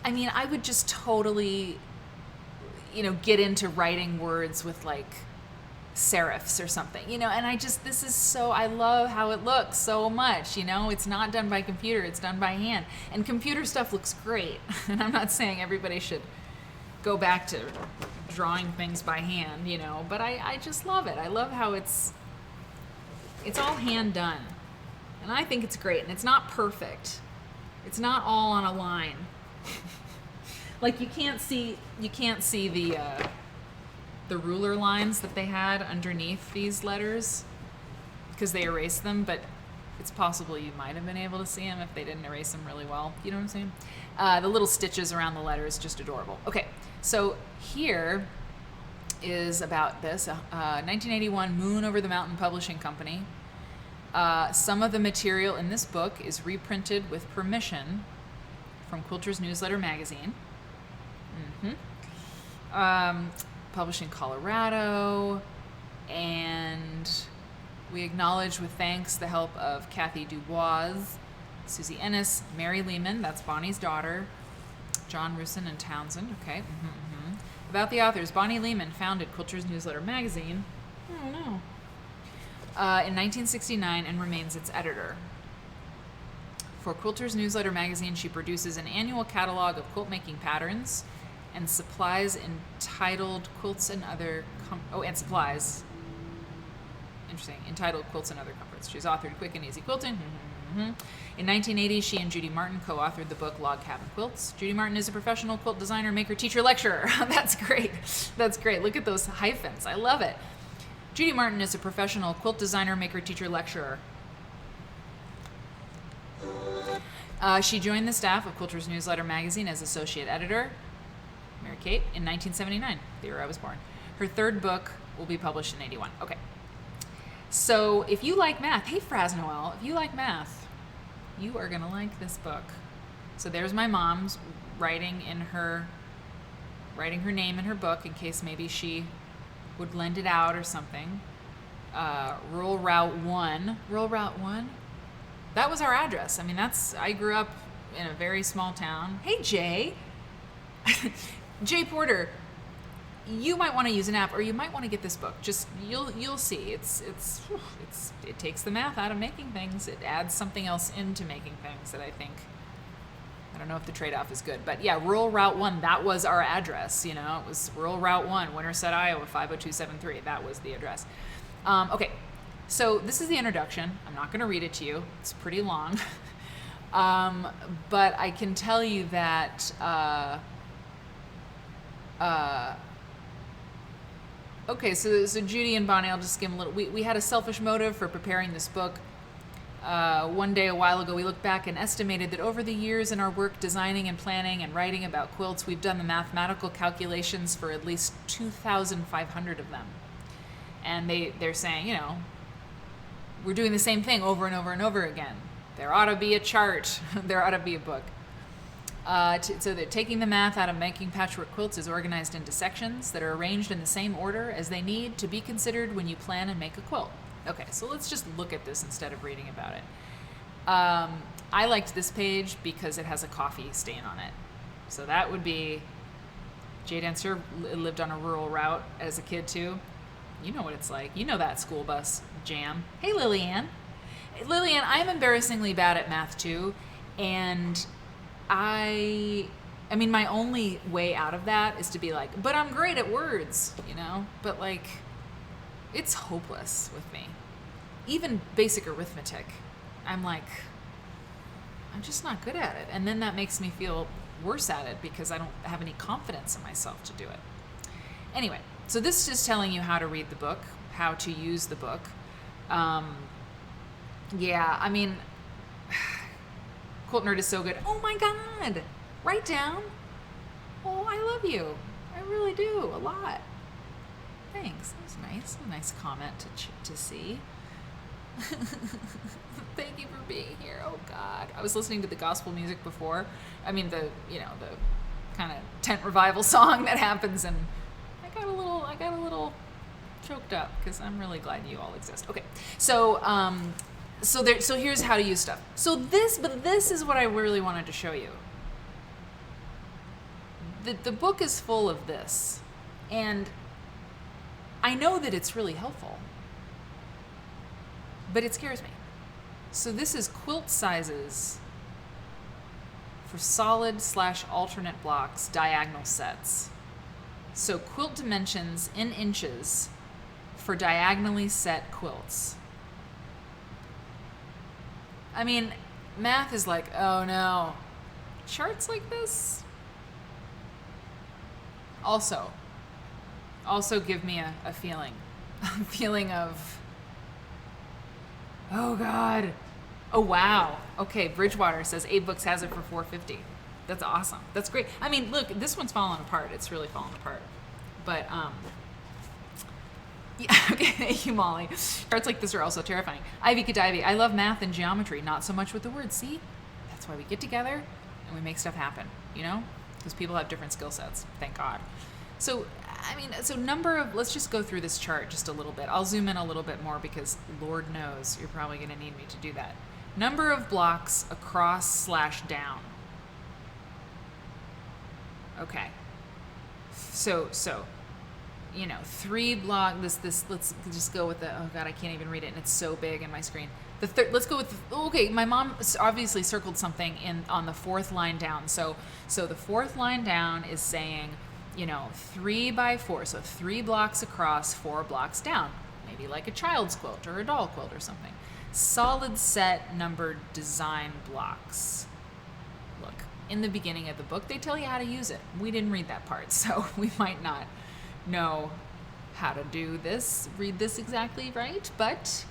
I would just totally, get into writing words with serifs or something, and I love how it looks so much, it's not done by computer, it's done by hand, and computer stuff looks great. And I'm not saying everybody should go back to drawing things by hand, but I just love it. I love how it's all hand done, and I think it's great. And it's not perfect, it's not all on a line. You can't see the ruler lines that they had underneath these letters because they erased them, but it's possible you might have been able to see them if they didn't erase them really well. You know what I'm saying? The little stitches around the letters, just adorable. Okay, so here is about this 1981 Moon Over the Mountain Publishing Company. Some of the material in this book is reprinted with permission from Quilter's Newsletter magazine. Published in Colorado. And we acknowledge with thanks the help of Kathy Dubois, Susie Ennis, Mary Lehman, that's Bonnie's daughter, John Rusin and Townsend. Okay. About the authors, Bonnie Lehman founded Quilter's Newsletter magazine. Oh no. In 1969 and remains its editor. For Quilter's Newsletter magazine, she produces an annual catalog of quilt making patterns and supplies entitled Quilts and Other supplies. Interesting. Entitled Quilts and Other Comforts. She's authored Quick and Easy Quilting. In 1980, she and Judy Martin co-authored the book Log Cabin Quilts. Judy Martin is a professional quilt designer, maker, teacher, lecturer. That's great. That's great. Look at those hyphens. I love it. Judy Martin is a professional quilt designer, maker, teacher, lecturer. She joined the staff of Quilter's Newsletter magazine as associate editor, Mary Kate, in 1979, the year I was born. Her third book will be published in 81. Okay. So if you like math, hey Frasnoel, if you like math, you are going to like this book. So there's my mom's writing her name in her book in case maybe she would lend it out or something. Rural Route 1. Rural Route 1? That was our address. I mean, I grew up in a very small town. Hey, Jay. Jay Porter, you might want to use an app, or you might want to get this book. Just, you'll see. It takes the math out of making things. It adds something else into making things that I don't know if the trade-off is good. But yeah, Rural Route 1, that was our address. You know, it was Rural Route 1, Winterset, Iowa, 50273. That was the address. Okay. So this is the introduction. I'm not going to read it to you. It's pretty long. But I can tell you that okay, so Judy and Bonnie, I'll just skim a little. We had a selfish motive for preparing this book. One day a while ago, we looked back and estimated that over the years in our work designing and planning and writing about quilts, we've done the mathematical calculations for at least 2,500 of them. And they're saying, you know, we're doing the same thing over and over and over again. There ought to be a chart. There ought to be a book. So they're taking the math out of making patchwork quilts is organized into sections that are arranged in the same order as they need to be considered when you plan and make a quilt. Okay, so let's just look at this instead of reading about it. I liked this page because it has a coffee stain on it. So that would be, Jay Dancer lived on a rural route as a kid too. You know what it's like. You know that school bus jam. Hey, Lillian. Lillian, I'm embarrassingly bad at math too. And I mean, my only way out of that is to be like, but I'm great at words, you know? But like, it's hopeless with me. Even basic arithmetic, I'm just not good at it. And then that makes me feel worse at it because I don't have any confidence in myself to do it. Anyway, so this is just telling you how to read the book, how to use the book. Yeah, I mean, Quilt Nerd is so good. Oh my God, write down. Oh, I love you. I really do, a lot. Thanks, that was nice. A nice comment to see. Thank you for being here. Oh God, I was listening to the gospel music before. I mean, the kind of tent revival song that happens, and I got a little choked up because I'm really glad you all exist. Okay, so here's how to use stuff. This is what I really wanted to show you. The book is full of this, and I know that it's really helpful, but it scares me. So this is quilt sizes for solid/alternate blocks, diagonal sets. So quilt dimensions in inches for diagonally set quilts. I mean, math is like, oh no. Charts like this? Also give me a feeling. A feeling of, oh God. Oh wow. Okay, Bridgewater says 8 Books has it for $4.50. That's awesome. That's great. I mean, look, this one's falling apart. It's really falling apart. But yeah, okay, thank you, Molly. Charts like this are also terrifying. Ivy Kadivy, I love math and geometry, not so much with the words. See? That's why we get together and we make stuff happen, you know? because people have different skill sets, thank God. So, I mean, let's just go through this chart just a little bit. I'll zoom in a little bit more because Lord knows you're probably going to need me to do that. Number of blocks across / down. Okay. So, 3 block, let's just go with oh God, I can't even read it and it's so big in my screen. Let's go with, okay, my mom obviously circled something on the 4th line down. So the 4th line down is saying, 3 by 4, so 3 blocks across, 4 blocks down, maybe like a child's quilt or a doll quilt or something. Solid set numbered design blocks. Look, in the beginning of the book, they tell you how to use it. We didn't read that part, so we might not know how to read this exactly right, but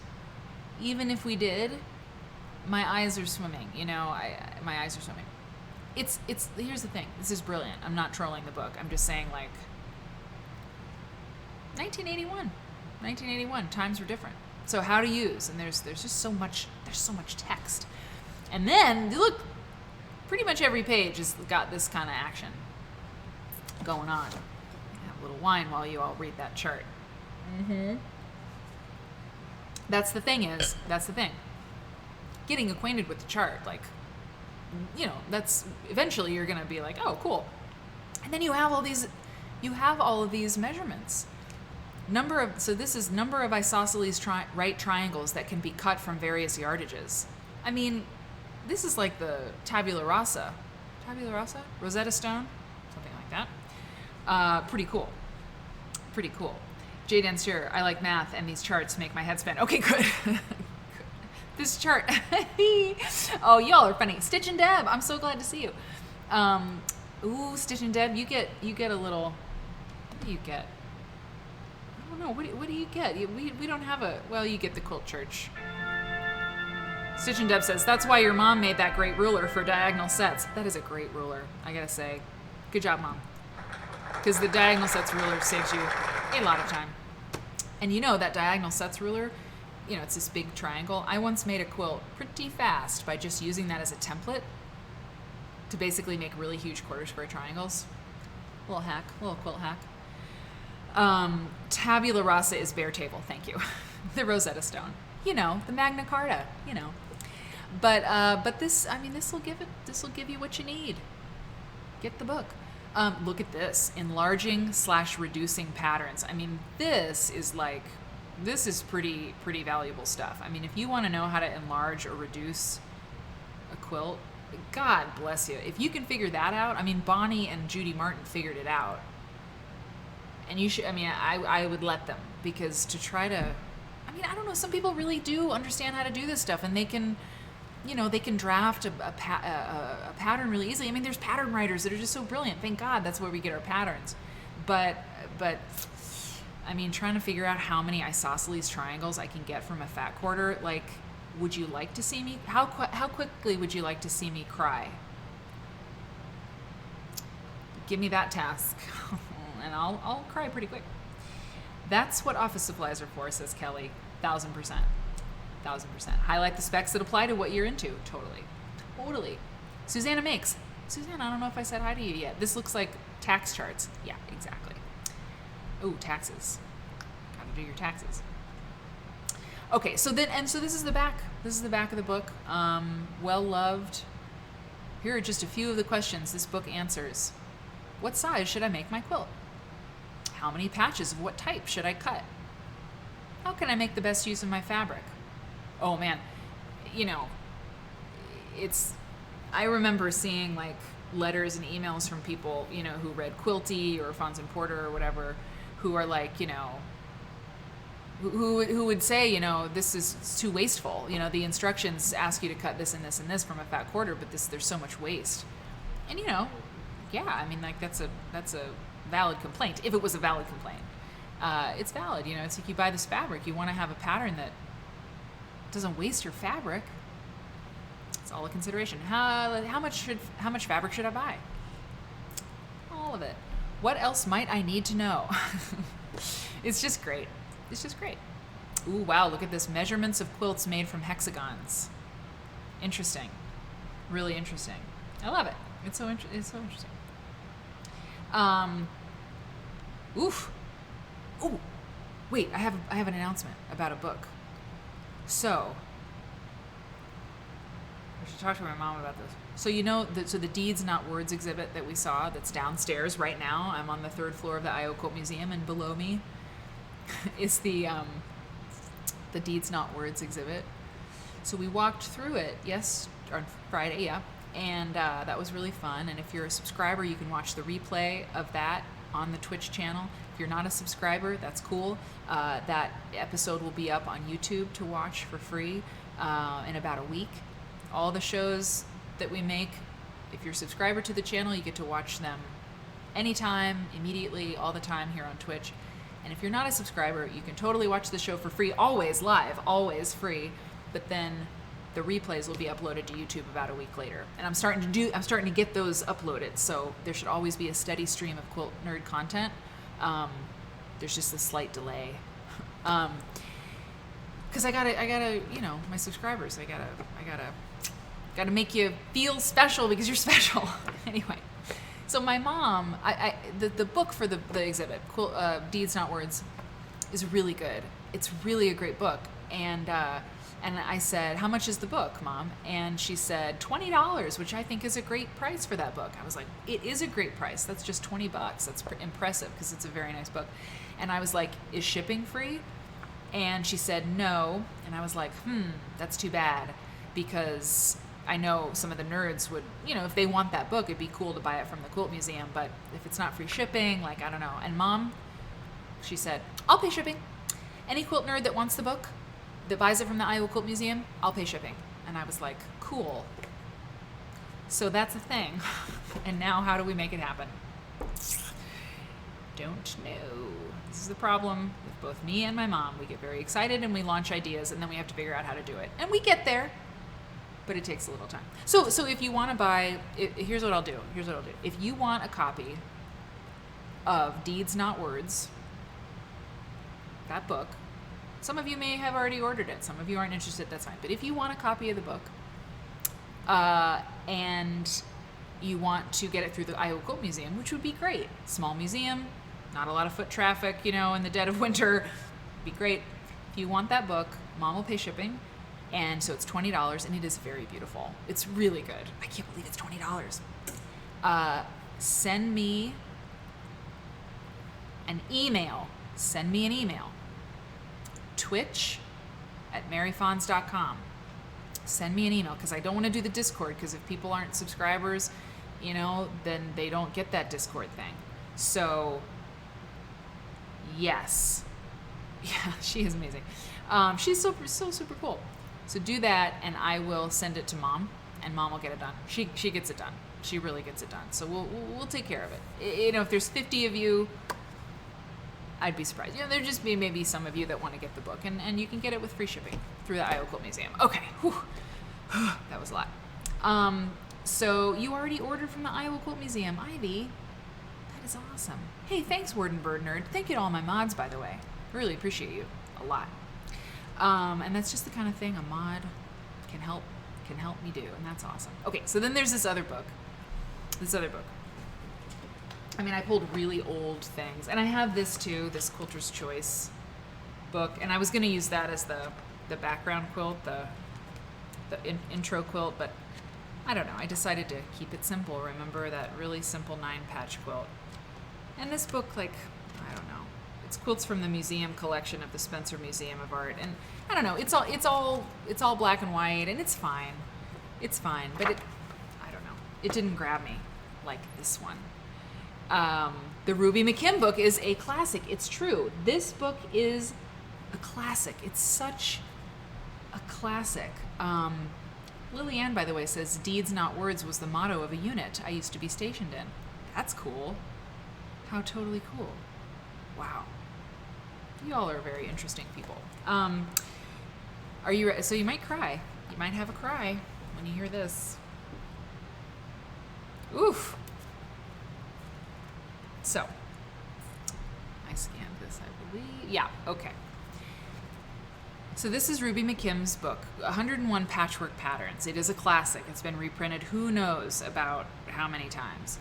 even if we did, my eyes are swimming, my eyes are swimming. It's here's the thing, this is brilliant. I'm not trolling the book. I'm just saying, like, 1981, times were different. So how to use, and there's just so much text. And then look, pretty much every page has got this kind of action going on. Have a little wine while you all read that chart. That's the thing. Getting acquainted with the chart, like, that's eventually you're gonna be like, oh, cool. And then you have all of these measurements. So this is number of isosceles right triangles that can be cut from various yardages. I mean, this is like the tabula rasa, Rosetta Stone, something like that. Pretty cool. Jade Ansur, I like math, and these charts make my head spin. Okay, good. This chart. Oh, y'all are funny. Stitch and Deb, I'm so glad to see you. Ooh, Stitch and Deb, you get a little. What do you get? I don't know. What do you get? We don't have a. Well, you get the Quilt Church. Stitch and Deb says, that's why your mom made that great ruler for diagonal sets. That is a great ruler, I gotta say. Good job, Mom. Because the diagonal sets ruler saves you a lot of time. And that diagonal sets ruler, it's this big triangle. I once made a quilt pretty fast by just using that as a template to basically make really huge quarter square triangles. Little quilt hack. Tabula rasa is bare table, thank you. The Rosetta Stone. The Magna Carta, But this will give you what you need. Get the book. Look at this, enlarging / reducing patterns. I mean, this is pretty valuable stuff. I mean, if you want to know how to enlarge or reduce a quilt, God bless you. If you can figure that out, I mean, Bonnie and Judy Martin figured it out. And you should, I would let them, because to try to, I don't know, some people really do understand how to do this stuff, and they can, they can draft a pattern really easily. I mean, there's pattern writers that are just so brilliant. Thank God that's where we get our patterns. But trying to figure out how many isosceles triangles I can get from a fat quarter, like, would you like to see me, how quickly would you like to see me cry? Give me that task, and I'll cry pretty quick. That's what office supplies are for, says Kelly. 1000%. Highlight the specs that apply to what you're into. Totally. Susanna makes. Susanna, I don't know if I said hi to you yet. This looks like tax charts. Yeah, exactly. Ooh, taxes. Gotta do your taxes. Okay, so this is the back. This is the back of the book. Well loved. Here are just a few of the questions this book answers. What size should I make my quilt? How many patches of what type should I cut? How can I make the best use of my fabric? Oh man, I remember seeing like letters and emails from people, who read Quilty or Fons and Porter or whatever, who are like, who would say, this is too wasteful. The instructions ask you to cut this and this and this from a fat quarter, but there's so much waste. And that's a valid complaint. If it was a valid complaint, it's valid. It's like you buy this fabric, you want to have a pattern that doesn't waste your fabric. It's all a consideration. How much fabric should I buy? All of it. What else might I need to know? It's just great. Ooh, wow, look at this. Measurements of quilts made from hexagons. Interesting. Really interesting. I love it. It's so interesting. Oof. Oh, wait, I have an announcement about a book. So, I should talk to my mom about this. So the Deeds Not Words exhibit that we saw that's downstairs right now. I'm on the 3rd floor of the Iowa Quilt Museum, and below me is the Deeds Not Words exhibit. So we walked through it, on Friday, yeah, and that was really fun. And if you're a subscriber, you can watch the replay of that on the Twitch channel. If you're not a subscriber, that's cool. That episode will be up on YouTube to watch for free in about a week. All the shows that we make, if you're a subscriber to the channel, you get to watch them anytime, immediately, all the time here on Twitch. And if you're not a subscriber, you can totally watch the show for free, always live, always free. But then the replays will be uploaded to YouTube about a week later. And I'm starting to get those uploaded, so there should always be a steady stream of quilt nerd content. There's just a slight delay. Cause I gotta, my subscribers, I gotta make you feel special because you're special. Anyway, so my mom, the book for the exhibit, Deeds Not Words, is really good. It's really a great book. And I said, how much is the book, Mom? And she said, $20, which I think is a great price for that book. I was like, it is a great price. That's just $20. That's impressive because it's a very nice book. And I was like, is shipping free? And she said, no. And I was like, that's too bad, because I know some of the nerds would, if they want that book, it'd be cool to buy it from the Quilt Museum. But if it's not free shipping, I don't know. And Mom, she said, I'll pay shipping. Any quilt nerd that wants the book, that buys it from the Iowa Quilt Museum, I'll pay shipping. And I was like, cool. So that's a thing. And now how do we make it happen? Don't know. This is the problem with both me and my mom. We get very excited and we launch ideas, and then we have to figure out how to do it. And we get there, but it takes a little time. So if you want to buy, here's what I'll do. If you want a copy of Deeds Not Words, that book, some of you may have already ordered it. Some of you aren't interested, that's fine. But if you want a copy of the book, and you want to get it through the Iowa Quilt Museum, which would be great. Small museum, not a lot of foot traffic, in the dead of winter. Be great. If you want that book, Mom will pay shipping. And so it's $20, and it is very beautiful. It's really good. I can't believe it's $20. Send me an email. Twitch@maryfons.com. Send me an email, because I don't want to do the Discord, because if people aren't subscribers, then they don't get that Discord thing. So, yes. Yeah, she is amazing. She's so super cool. So do that, and I will send it to Mom, and Mom will get it done. She gets it done. She really gets it done. So we'll take care of it. If there's 50 of you, I'd be surprised. There'd just be maybe some of you that want to get the book, and you can get it with free shipping through the Iowa Quilt Museum. Okay. Whew. That was a lot. So you already ordered from the Iowa Quilt Museum. Ivy, that is awesome. Hey, thanks, Word and Bird Nerd. Thank you to all my mods, by the way. I really appreciate you a lot. And that's just the kind of thing a mod can help me do, and that's awesome. Okay, so then there's this other book. I pulled really old things, and I have this too, this Quilter's Choice book, and I was going to use that as the background quilt, the intro quilt, but I don't know. I decided to keep it simple. Remember that really simple 9-patch quilt? And this book, I don't know. It's quilts from the museum collection of the Spencer Museum of Art, and I don't know. It's all black and white, and it's fine. It's fine, but I don't know. It didn't grab me like this one. The Ruby Mckim book is a classic. It's true. This book is a classic. It's such a classic. Lillian, by the way, says Deeds Not Words was the motto of a unit I used to be stationed in. That's cool. How totally cool. Wow. You all are very interesting people. Are you ready? So you might cry. You might have a cry when you hear this. Oof. So, I scanned this, I believe. Yeah, okay. So this is Ruby Mckim's book, 101 Patchwork Patterns. It is a classic. It's been reprinted who knows about how many times.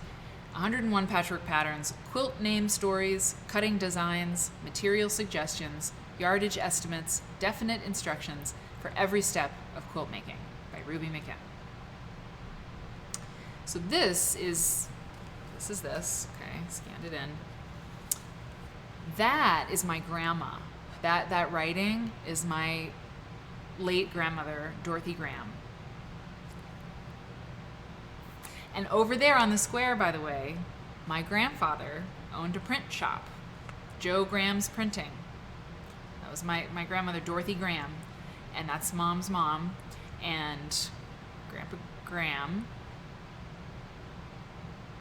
101 patchwork patterns, quilt name stories, cutting designs, material suggestions, yardage estimates, definite instructions for every step of quilt making by Ruby Mckim. So this is this. Okay, scanned it in. That is my grandma. That writing is my late grandmother, Dorothy Graham. And over there on the square, by the way, my grandfather owned a print shop, Joe Graham's Printing. That was my grandmother, Dorothy Graham, and that's Mom's mom, and Grandpa Graham.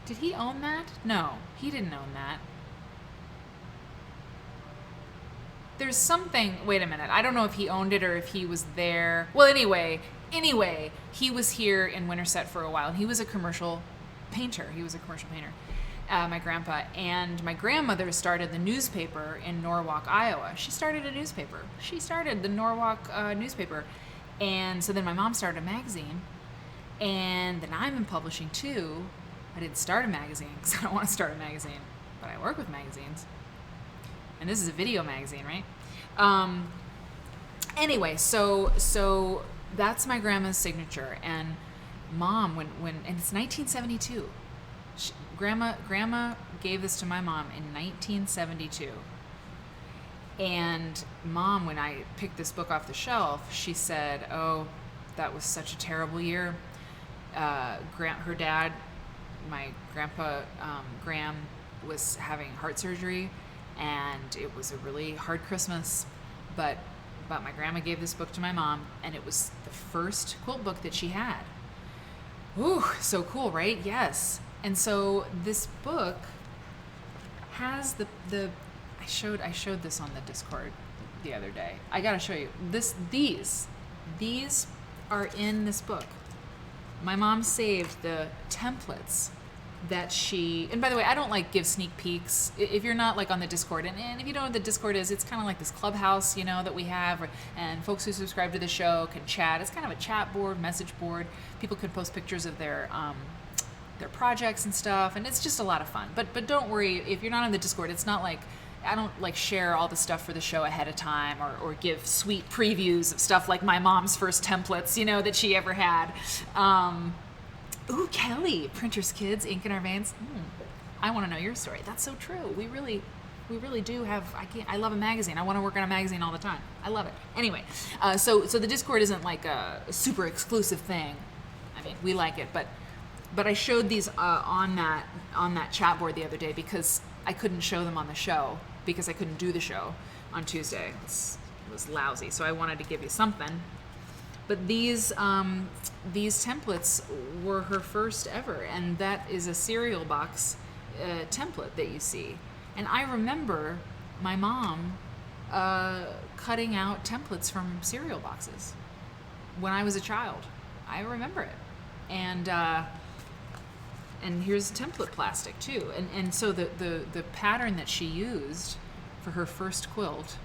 Did he own that? No, he didn't own that. There's something, wait a minute, I don't know if he owned it or if he was there. Well, anyway, he was here in Winterset for a while, and he was a commercial painter. My grandpa. And my grandmother started the newspaper in Norwalk, Iowa. She started a newspaper. She started the Norwalk newspaper. And so then my mom started a magazine. And then I'm in publishing too. I didn't start a magazine because I don't want to start a magazine, but I work with magazines. And this is a video magazine, right? Anyway, so that's my grandma's signature. And Mom, and it's 1972. Grandma gave this to my mom in 1972. And Mom, when I picked this book off the shelf, she said, "Oh, that was such a terrible year. Her dad, my grandpa Graham, was having heart surgery, and it was a really hard Christmas. But my grandma gave this book to my mom, and it was the first quilt book that she had." Ooh, so cool, right? Yes. And so this book has I showed this on the Discord the other day. I gotta show you these are in this book. My mom saved the templates that and by the way, I don't give sneak peeks. If you're not on the Discord, and if you don't know what the Discord is, it's kind of like this clubhouse, that we have, and folks who subscribe to the show can chat. It's kind of a chat board, message board. People can post pictures of their projects and stuff, and it's just a lot of fun. But don't worry, if you're not on the Discord, it's not like I don't share all the stuff for the show ahead of time or give sweet previews of stuff like my mom's first templates, that she ever had. Ooh, Kelly, Printer's Kids, Ink in Our Veins. I want to know your story. That's so true. We really do have. I love a magazine. I want to work on a magazine all the time. I love it. Anyway, so the Discord isn't a super exclusive thing. I mean, we like it, but I showed these on that chat board the other day because I couldn't show them on the show because I couldn't do the show on Tuesday. It was lousy, so I wanted to give you something. But these templates were her first ever, and that is a cereal box template that you see. And I remember my mom cutting out templates from cereal boxes when I was a child. I remember it. And here's template plastic too. And so the pattern that she used for her first quilt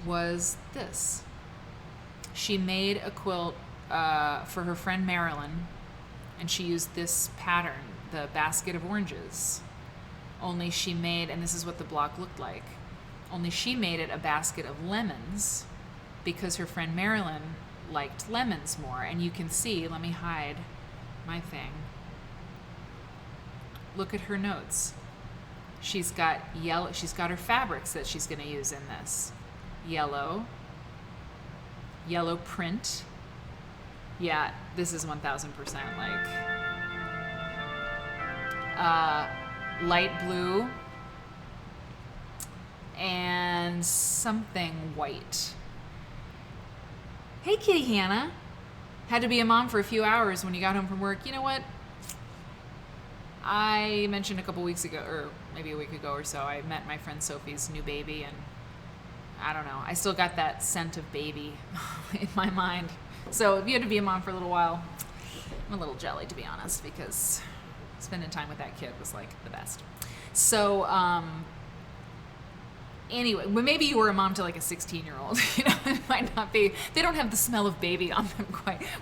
was this. She made a quilt for her friend Marilyn, and she used this pattern, the basket of oranges. Only she made, and this is what the block looked like, only she made it a basket of lemons because her friend Marilyn liked lemons more. And you can see, let me hide my thing. Look at her notes. She's got yellow, she's got her fabrics that she's going to use in this. Yellow print. Yeah, this is 1000% light blue and something white. Hey, Kitty Hannah. Had to be a mom for a few hours when you got home from work. You know what? I mentioned a couple weeks ago, or maybe a week ago or so, I met my friend Sophie's new baby, and I don't know, I still got that scent of baby in my mind. So if you had to be a mom for a little while, I'm a little jelly, to be honest, because spending time with that kid was the best. So anyway, well, maybe you were a mom to a 16-year-old. It might not be. They don't have the smell of baby on them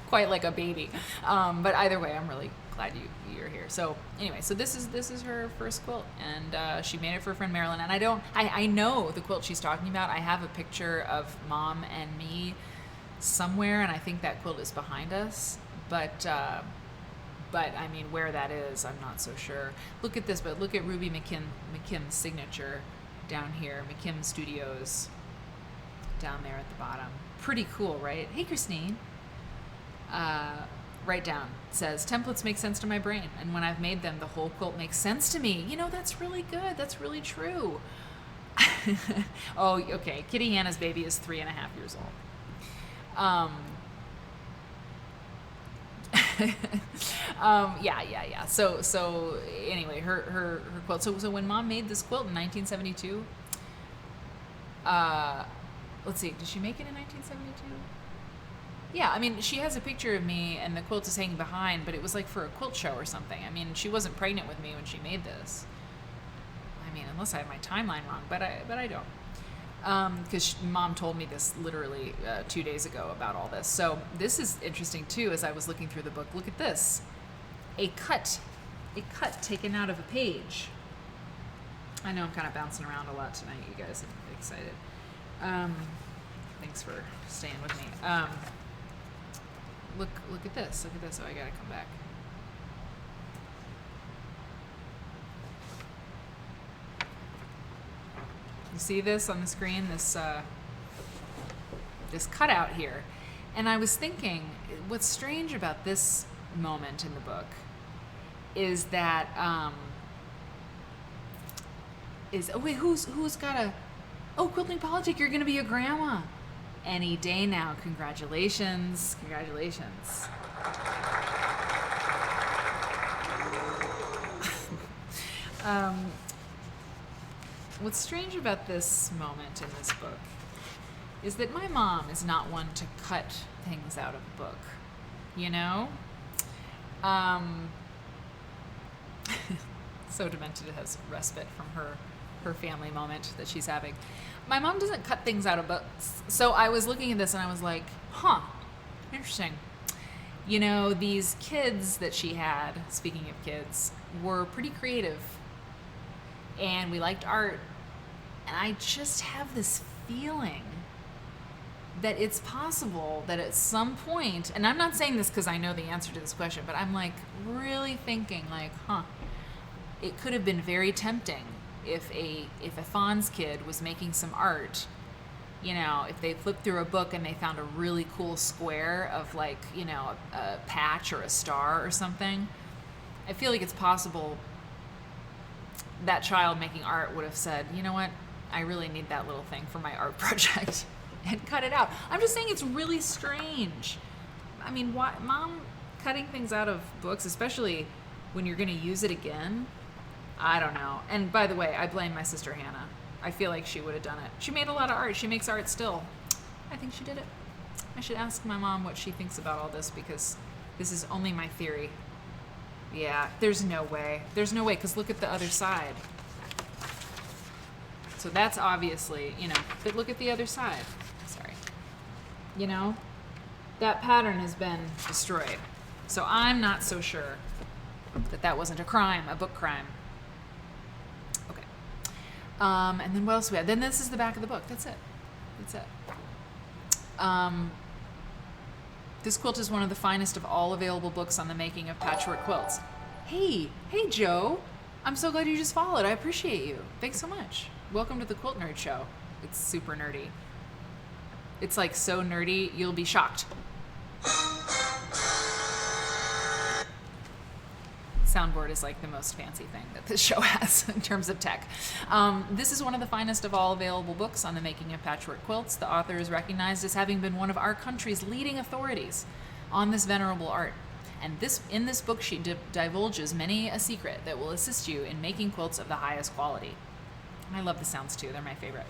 quite like a baby. But either way, I'm really glad you're here. here. So anyway, so this is her first quilt, and she made it for her friend Marilyn. And I know the quilt she's talking about. I have a picture of Mom and me somewhere, and I think that quilt is behind us. But I mean, where that is, I'm not so sure. Look at this, but look at Ruby Mckim's signature down here. Mckim Studios down there at the bottom. Pretty cool, right? Hey, Christine. Right down. It says, templates make sense to my brain, and when I've made them, the whole quilt makes sense to me. You know, that's really good. That's really true. Oh, okay. Kitty Hannah's baby is 3.5 years old. Yeah. So anyway, her quilt. So when Mom made this quilt in 1972, let's see, did she make it in 1972? Yeah, I mean, she has a picture of me, and the quilt is hanging behind, but it was like for a quilt show or something. I mean, she wasn't pregnant with me when she made this. I mean, unless I have my timeline wrong, but I don't. Because Mom told me this literally 2 days ago about all this. So this is interesting too. As I was looking through the book, look at this: a cut taken out of a page. I know I'm kind of bouncing around a lot tonight. You guys are excited. Thanks for staying with me. Look at this. Look at this. Oh, I gotta come back. You see this on the screen? This cutout here, and I was thinking, what's strange about this moment in the book is that oh wait, who's got a Quilting Politic? You're gonna be a grandma any day now. Congratulations. What's strange about this moment in this book is that my mom is not one to cut things out of a book, you know? So Demented has respite from her family moment that she's having. My mom doesn't cut things out of books. So I was looking at this and I was like, interesting. You know, these kids that she had, speaking of kids, were pretty creative. And we liked art. And I just have this feeling that it's possible that at some point, and I'm not saying this because I know the answer to this question, but I'm like really thinking like, it could have been very tempting if a Fons kid was making some art, you know, if they flipped through a book and they found a really cool square of like, you know, a patch or a star or something. I feel like it's possible that child making art would have said, you know what, I really need that little thing for my art project, and cut it out. I'm just saying it's really strange. I mean, why, Mom cutting things out of books, especially when you're going to use it again? I don't know. And by the way, I blame my sister Hannah. I feel like she would have done it. She made a lot of art. She makes art still. I think she did it. I should ask my mom what she thinks about all this, because this is only my theory. Yeah, there's no way. There's no way, because look at the other side. So that's obviously, you know, but look at the other side. Sorry. You know, that pattern has been destroyed. So I'm not so sure that wasn't a crime, a book crime. Okay. And then what else we have? Then this is the back of the book. That's it. This quilt is one of the finest of all available books on the making of patchwork quilts. Hey Joe. I'm so glad you just followed. I appreciate you. Thanks so much. Welcome to the Quilt Nerd Show. It's super nerdy. It's like so nerdy, you'll be shocked. Soundboard is like the most fancy thing that this show has in terms of tech. This is one of the finest of all available books on the making of patchwork quilts. The author is recognized as having been one of our country's leading authorities on this venerable art. And in this book, she divulges many a secret that will assist you in making quilts of the highest quality. I love the sounds too, they're my favorite.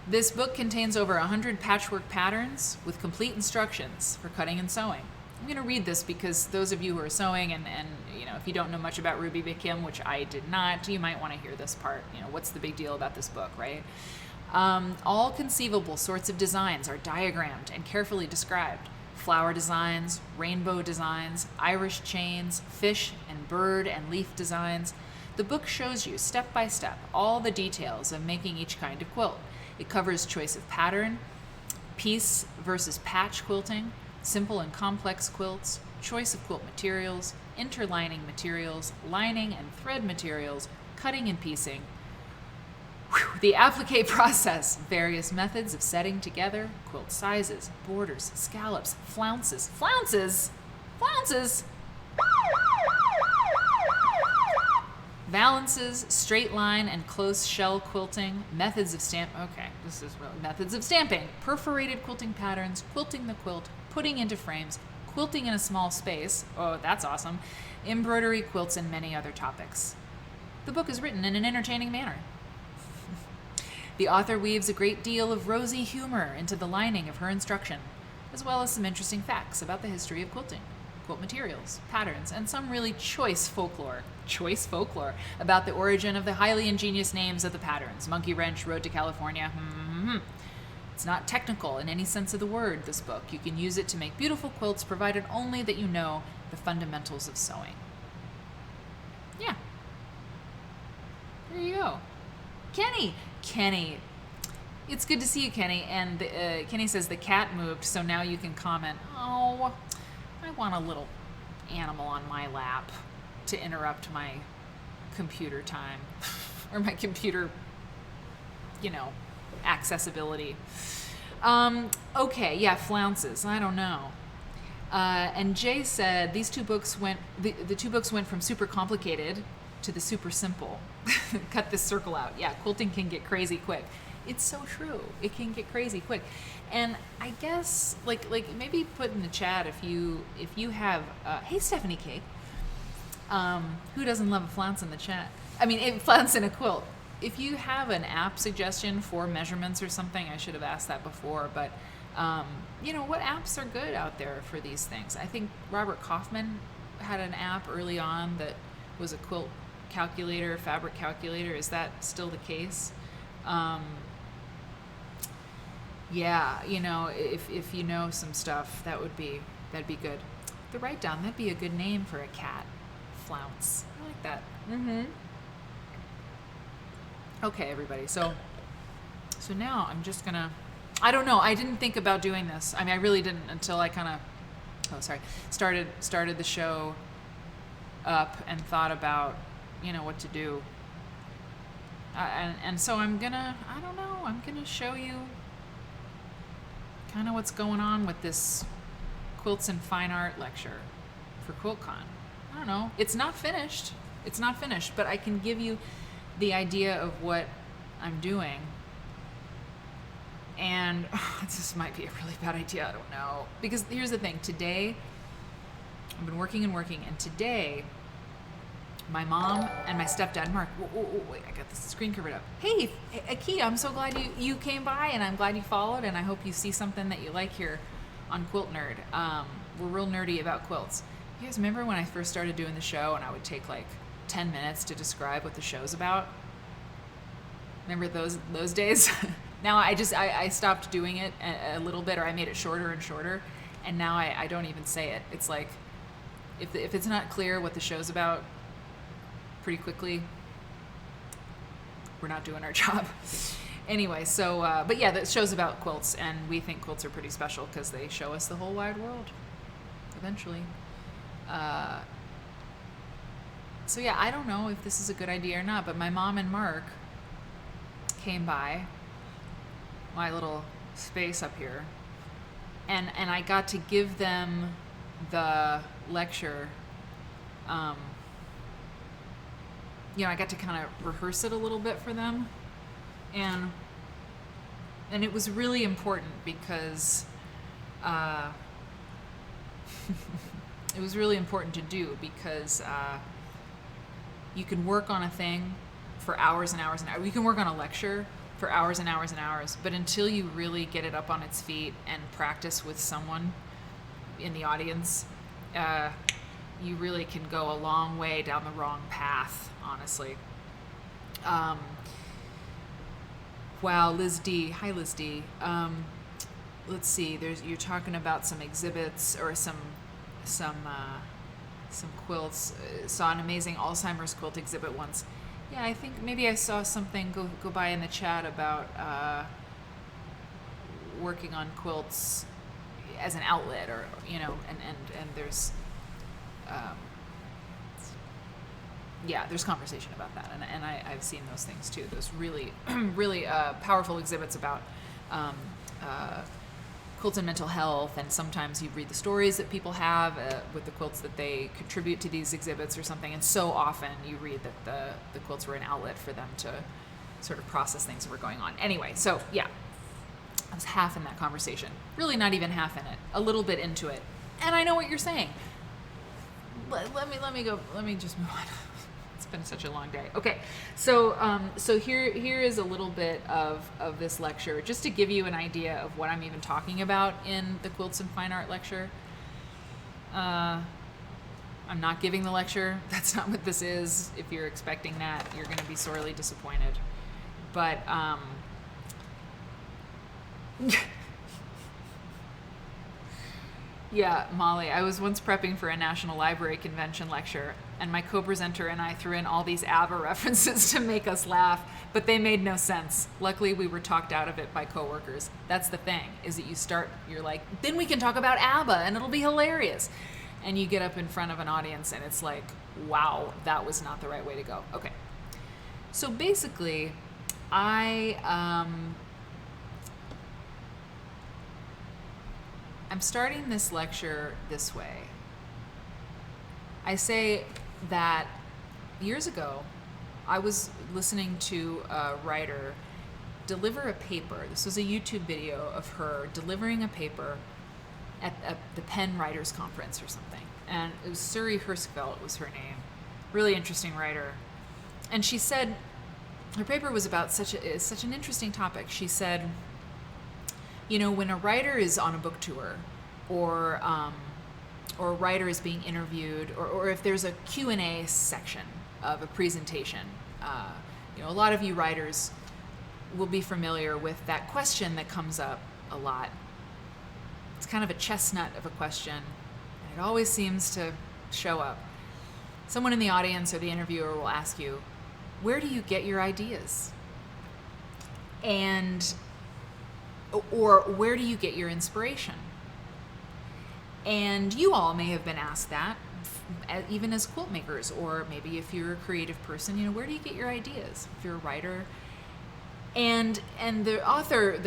This book contains over 100 patchwork patterns with complete instructions for cutting and sewing. I'm going to read this because those of you who are sewing and you know, if you don't know much about Ruby Mckim, which I did not, you might want to hear this part. You know, what's the big deal about this book, right? All conceivable sorts of designs are diagrammed and carefully described. flower designs, rainbow designs, Irish chains, fish and bird and leaf designs. The book shows you step by step all the details of making each kind of quilt. It covers choice of pattern, piece versus patch quilting, simple and complex quilts, choice of quilt materials, interlining materials, lining and thread materials, cutting and piecing, the applique process, various methods of setting together, quilt sizes, borders, scallops, flounces, valances, straight line and close shell quilting, methods of methods of stamping, perforated quilting patterns, quilting the quilt, putting into frames, quilting in a small space, oh, that's awesome, embroidery, quilts, and many other topics. The book is written in an entertaining manner. The author weaves a great deal of rosy humor into the lining of her instruction, as well as some interesting facts about the history of quilting, quilt materials, patterns, and some really choice folklore about the origin of the highly ingenious names of the patterns. Monkey Wrench, Road to California. It's not technical in any sense of the word, this book. You can use it to make beautiful quilts, provided only that you know the fundamentals of sewing. Yeah. There you go. Kenny, it's good to see you, Kenny. And Kenny says the cat moved, so now you can comment, oh, I want a little animal on my lap to interrupt my computer time or my computer, accessibility. Okay, yeah, flounces. I don't know. And Jay said these two books went, the two books went from super complicated to the super simple. Cut this circle out. Yeah, quilting can get crazy quick. It's so true. It can get crazy quick. And I guess like maybe put in the chat if you have hey Stephanie Cake. Who doesn't love a flounce in the chat? I mean, a flounce in a quilt. If you have an app suggestion for measurements or something, I should have asked that before, but what apps are good out there for these things? I think Robert Kaufman had an app early on that was a quilt calculator, fabric calculator. Is that still the case? Yeah, if you know some stuff, that'd be good. The write down, that'd be a good name for a cat. Flounce. I like that. Okay, everybody. So now I'm just gonna, I don't know. I didn't think about doing this. I mean, I really didn't until I kind of, started the show up and thought about, what to do. And so I'm gonna show you kind of what's going on with this Quilts and Fine Art lecture for QuiltCon. I don't know. It's not finished, but I can give you the idea of what I'm doing. And this might be a really bad idea, I don't know. Because here's the thing, today, I've been working, and today, my mom and my stepdad, Mark, wait, I got the screen covered up. Hey, Aki, I'm so glad you came by, and I'm glad you followed, and I hope you see something that you like here on Quilt Nerd. We're real nerdy about quilts. You guys remember when I first started doing the show and I would take like 10 minutes to describe what the show's about? Remember those days? Now I stopped doing it a little bit, or I made it shorter and shorter, and now I don't even say it. It's like, if it's not clear what the show's about pretty quickly, we're not doing our job. Anyway, so, but yeah, the show's about quilts, and we think quilts are pretty special because they show us the whole wide world, eventually. So yeah, I don't know if this is a good idea or not, but my mom and Mark came by my little space up here, and I got to give them the lecture. I got to kind of rehearse it a little bit for them, and it was really important because it was really important to do because you can work on a thing for hours and hours and hours. You can work on a lecture for hours and hours and hours, but until you really get it up on its feet and practice with someone in the audience, you really can go a long way down the wrong path, honestly. Wow, Liz D. Hi, Liz D. let's see. You're talking about some exhibits or some quilts. Saw an amazing Alzheimer's quilt exhibit once. Yeah, I think maybe I saw something go by in the chat about working on quilts as an outlet, or and there's there's conversation about that, and I've seen those things too. Those really really powerful exhibits about quilts and mental health, and sometimes you read the stories that people have with the quilts that they contribute to these exhibits or something, and so often you read that the quilts were an outlet for them to sort of process things that were going on. Anyway, so yeah, I was half in that conversation, really not even half in it, a little bit into it, and I know what you're saying. Let me just move on. It's been such a long day. Okay, so here is a little bit of this lecture, just to give you an idea of what I'm even talking about in the Quilts and Fine Art lecture. I'm not giving the lecture. That's not what this is. If you're expecting that, you're going to be sorely disappointed. But yeah, Molly, I was once prepping for a National Library Convention lecture, and my co-presenter and I threw in all these ABBA references to make us laugh, but they made no sense. Luckily, we were talked out of it by coworkers. That's the thing, is that you're like, then we can talk about ABBA, and it'll be hilarious. And you get up in front of an audience, and it's like, wow, that was not the right way to go. Okay. So basically, I'm starting this lecture this way. I say that years ago, I was listening to a writer deliver a paper. This was a YouTube video of her delivering a paper at the Penn Writers Conference or something. And it was Suri Hertzog was her name. Really interesting writer. And she said, her paper was about such an interesting topic. She said, when a writer is on a book tour, or a writer is being interviewed, or if there's a Q&A section of a presentation, a lot of you writers will be familiar with that question that comes up a lot. It's kind of a chestnut of a question, and it always seems to show up. Someone in the audience or the interviewer will ask you, where do you get your ideas? Or where do you get your inspiration? And you all may have been asked that, even as quilt makers, or maybe if you're a creative person, where do you get your ideas? If you're a writer. And the author,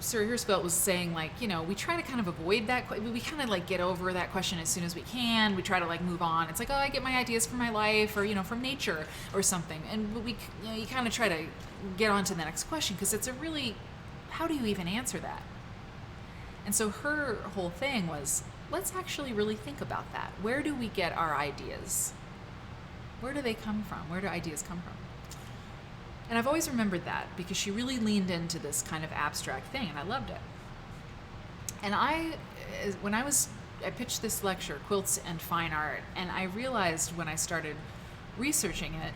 Suri Hertzog, was saying, we try to kind of avoid that. We kind of get over that question as soon as we can. We try to move on. It's like, oh, I get my ideas from my life, or from nature or something. And you kind of try to get on to the next question, because it's how do you even answer that? And so her whole thing was, let's actually really think about that. Where do we get our ideas? Where do they come from? Where do ideas come from? And I've always remembered that, because she really leaned into this kind of abstract thing, and I loved it. And I pitched this lecture, Quilts and Fine Art, and I realized when I started researching it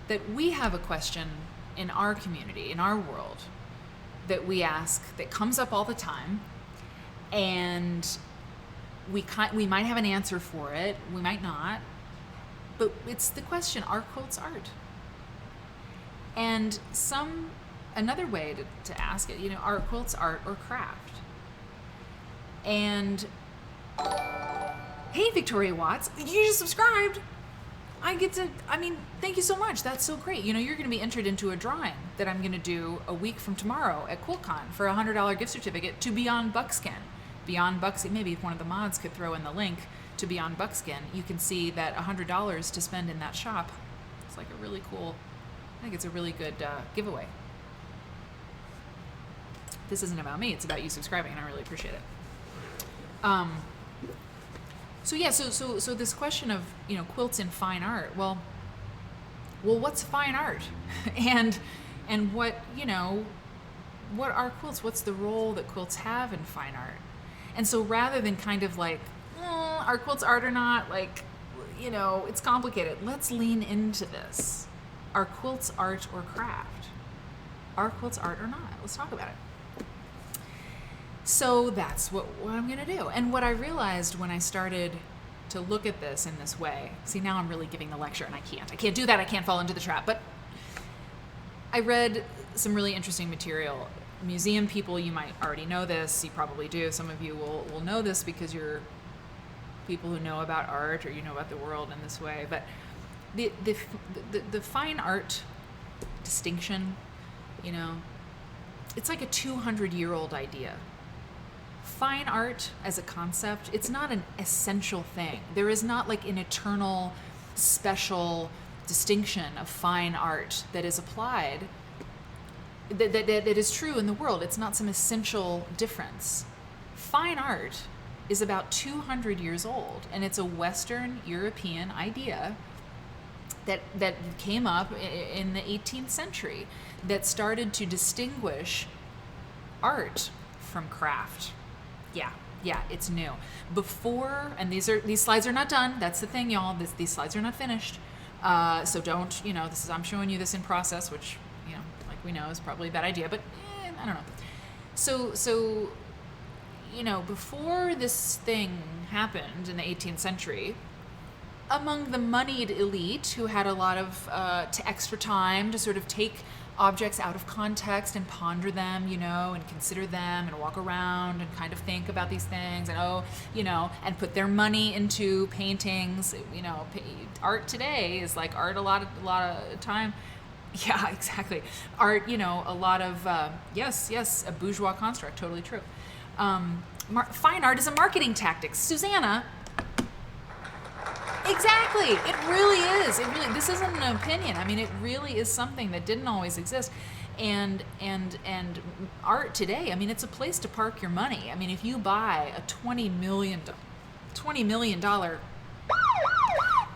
that we have a question in our community, in our world, that we ask, that comes up all the time, and we might have an answer for it, we might not, but it's the question, are quilts art? And another way to ask it, are quilts art or craft? And hey, Victoria Watts, you just subscribed. Thank you so much. That's so great. You're going to be entered into a drawing that I'm going to do a week from tomorrow at QuiltCon for a $100 gift certificate to Beyond Buckskin. Beyond Buckskin, maybe if one of the mods could throw in the link to Beyond Buckskin, you can see that $100 to spend in that shop. It's like a really cool, I think it's a really good giveaway. This isn't about me, it's about you subscribing, and I really appreciate it. So this question of, quilts and fine art, well, what's fine art? and what are quilts? What's the role that quilts have in fine art? And so rather than kind of are quilts art or not, it's complicated. Let's lean into this. Are quilts art or craft? Are quilts art or not? Let's talk about it. So that's what I'm going to do. And what I realized when I started to look at this in this way, see, now I'm really giving the lecture, and I can't do that. I can't fall into the trap. But I read some really interesting material. Museum people, you might already know this. You probably do. Some of you will know this because you're people who know about art, or you know about the world in this way. But the fine art distinction, it's like a 200-year-old idea. Fine art as a concept, it's not an essential thing. There is not like an eternal special distinction of fine art that is applied, that is true in the world. It's not some essential difference. Fine art is about 200 years old, and it's a Western European idea that came up in the 18th century that started to distinguish art from craft. Yeah, it's new. Before, and these slides are not done. That's the thing, y'all. These slides are not finished. So don't, I'm showing you this in process, which, like we know is probably a bad idea, but I don't know. So, before this thing happened in the 18th century, among the moneyed elite who had a lot of extra time to sort of take objects out of context and ponder them, and consider them and walk around and kind of think about these things and, and put their money into paintings. Art today is like art a lot of time. Yeah, exactly. Art, a lot of, yes, a bourgeois construct, totally true. Fine art is a marketing tactic. Susanna, exactly. It really is. This isn't an opinion. I mean, it really is something that didn't always exist. And art today, I mean, it's a place to park your money. I mean, if you buy a $20 million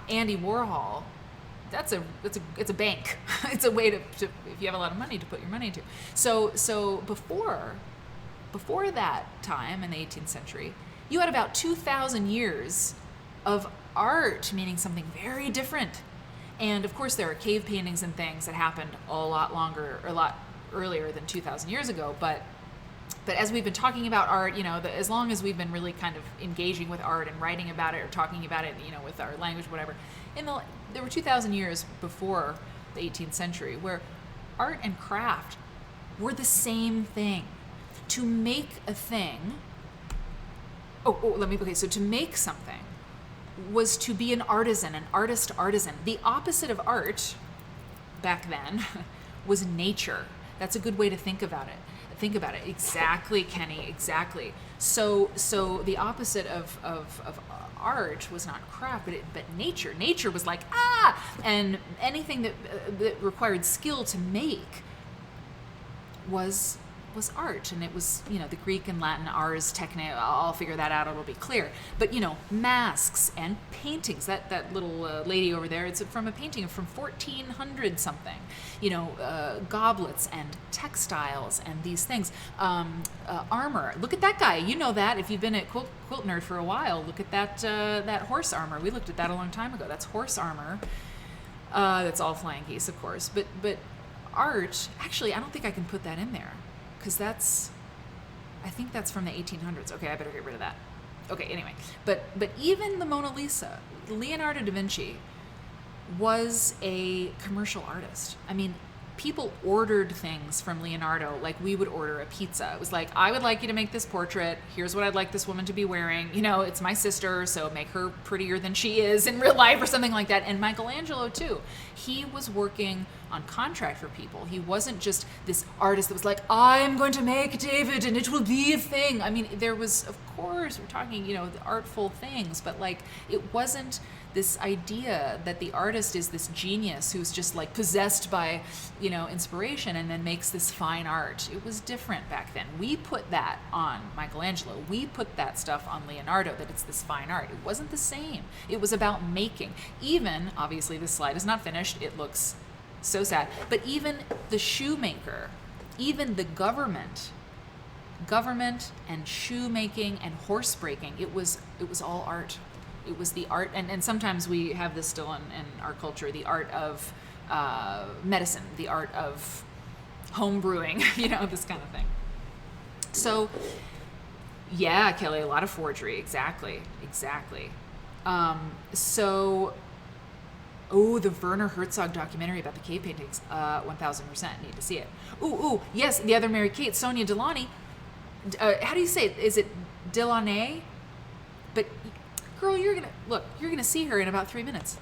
Andy Warhol, it's a bank. It's a way to if you have a lot of money to put your money into. So before that time in the 18th century, you had about 2,000 years of art meaning something very different. And of course there are cave paintings and things that happened a lot earlier than 2,000 years ago, but as we've been talking about art, as long as we've been really kind of engaging with art and writing about it or talking about it, with our language, whatever, there were 2,000 years before the 18th century where art and craft were the same thing. To make a thing, so to make something was to be an artisan, an artist-artisan. The opposite of art back then was nature. That's a good way to think about it. Exactly, Kenny, exactly. So the opposite of art was not craft, but nature. Nature was like, and anything that required skill to make was art. And it was, the Greek and Latin ars techne, I'll figure that out, it'll be clear. But, masks and paintings, that little lady over there, it's from a painting from 1400 something, goblets and textiles and these things. Armor, look at that guy, you know that, if you've been at Quilt Nerd for a while, look at that horse armor. We looked at that a long time ago. That's horse armor. That's all flying geese, of course. But art, actually, I don't think I can put that in there, because I think that's from the 1800s. Okay, I better get rid of that. Okay, anyway. But even the Mona Lisa, Leonardo da Vinci was a commercial artist. I mean, people ordered things from Leonardo like we would order a pizza. It was like, I would like you to make this portrait. Here's what I'd like this woman to be wearing. It's my sister, so make her prettier than she is in real life or something like that. And Michelangelo, too. He was working on contract for people. He wasn't just this artist that was like, I'm going to make David and it will be a thing. I mean, there was, of course, we're talking, the artful things, but like, it wasn't this idea that the artist is this genius who's just like possessed by, inspiration and then makes this fine art. It was different back then. We put that on Michelangelo. We put that stuff on Leonardo, that it's this fine art. It wasn't the same. It was about making. Even, obviously this slide is not finished. It looks so sad. But even the shoemaker, even the government and shoemaking and horse breaking, it was all art. It was the art, and sometimes we have this still in our culture, the art of medicine, the art of home brewing, this kind of thing. So Yeah, Kelly, a lot of forgery. Exactly. So, the Werner Hertzog documentary about the cave paintings. 1000% need to see it. Yes, the other Mary Kate, Sonia Delany. How do you say it? Is it Delaunay? But, girl, you're gonna see her in about 3 minutes.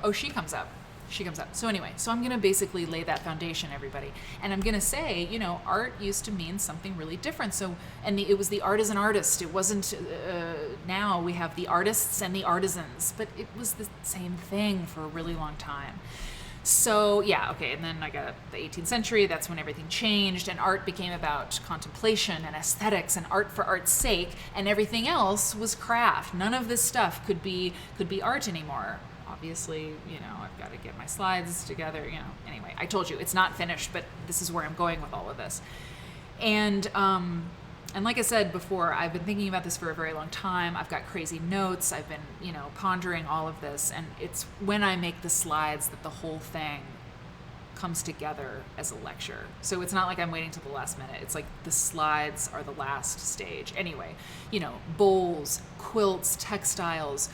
Oh, she comes up. So anyway, I'm going to basically lay that foundation, everybody. And I'm going to say, art used to mean something really different. So, it was the artisan artist. It wasn't, now we have the artists and the artisans, but it was the same thing for a really long time. So, yeah, okay, and then I got the 18th century, that's when everything changed, and art became about contemplation and aesthetics and art for art's sake, and everything else was craft. None of this stuff could be art anymore. Obviously, I've got to get my slides together, Anyway, I told you, it's not finished, but this is where I'm going with all of this. And like I said before, I've been thinking about this for a very long time. I've got crazy notes. I've been, pondering all of this. And it's when I make the slides that the whole thing comes together as a lecture. So it's not like I'm waiting till the last minute. It's like the slides are the last stage. Anyway, bowls, quilts, textiles,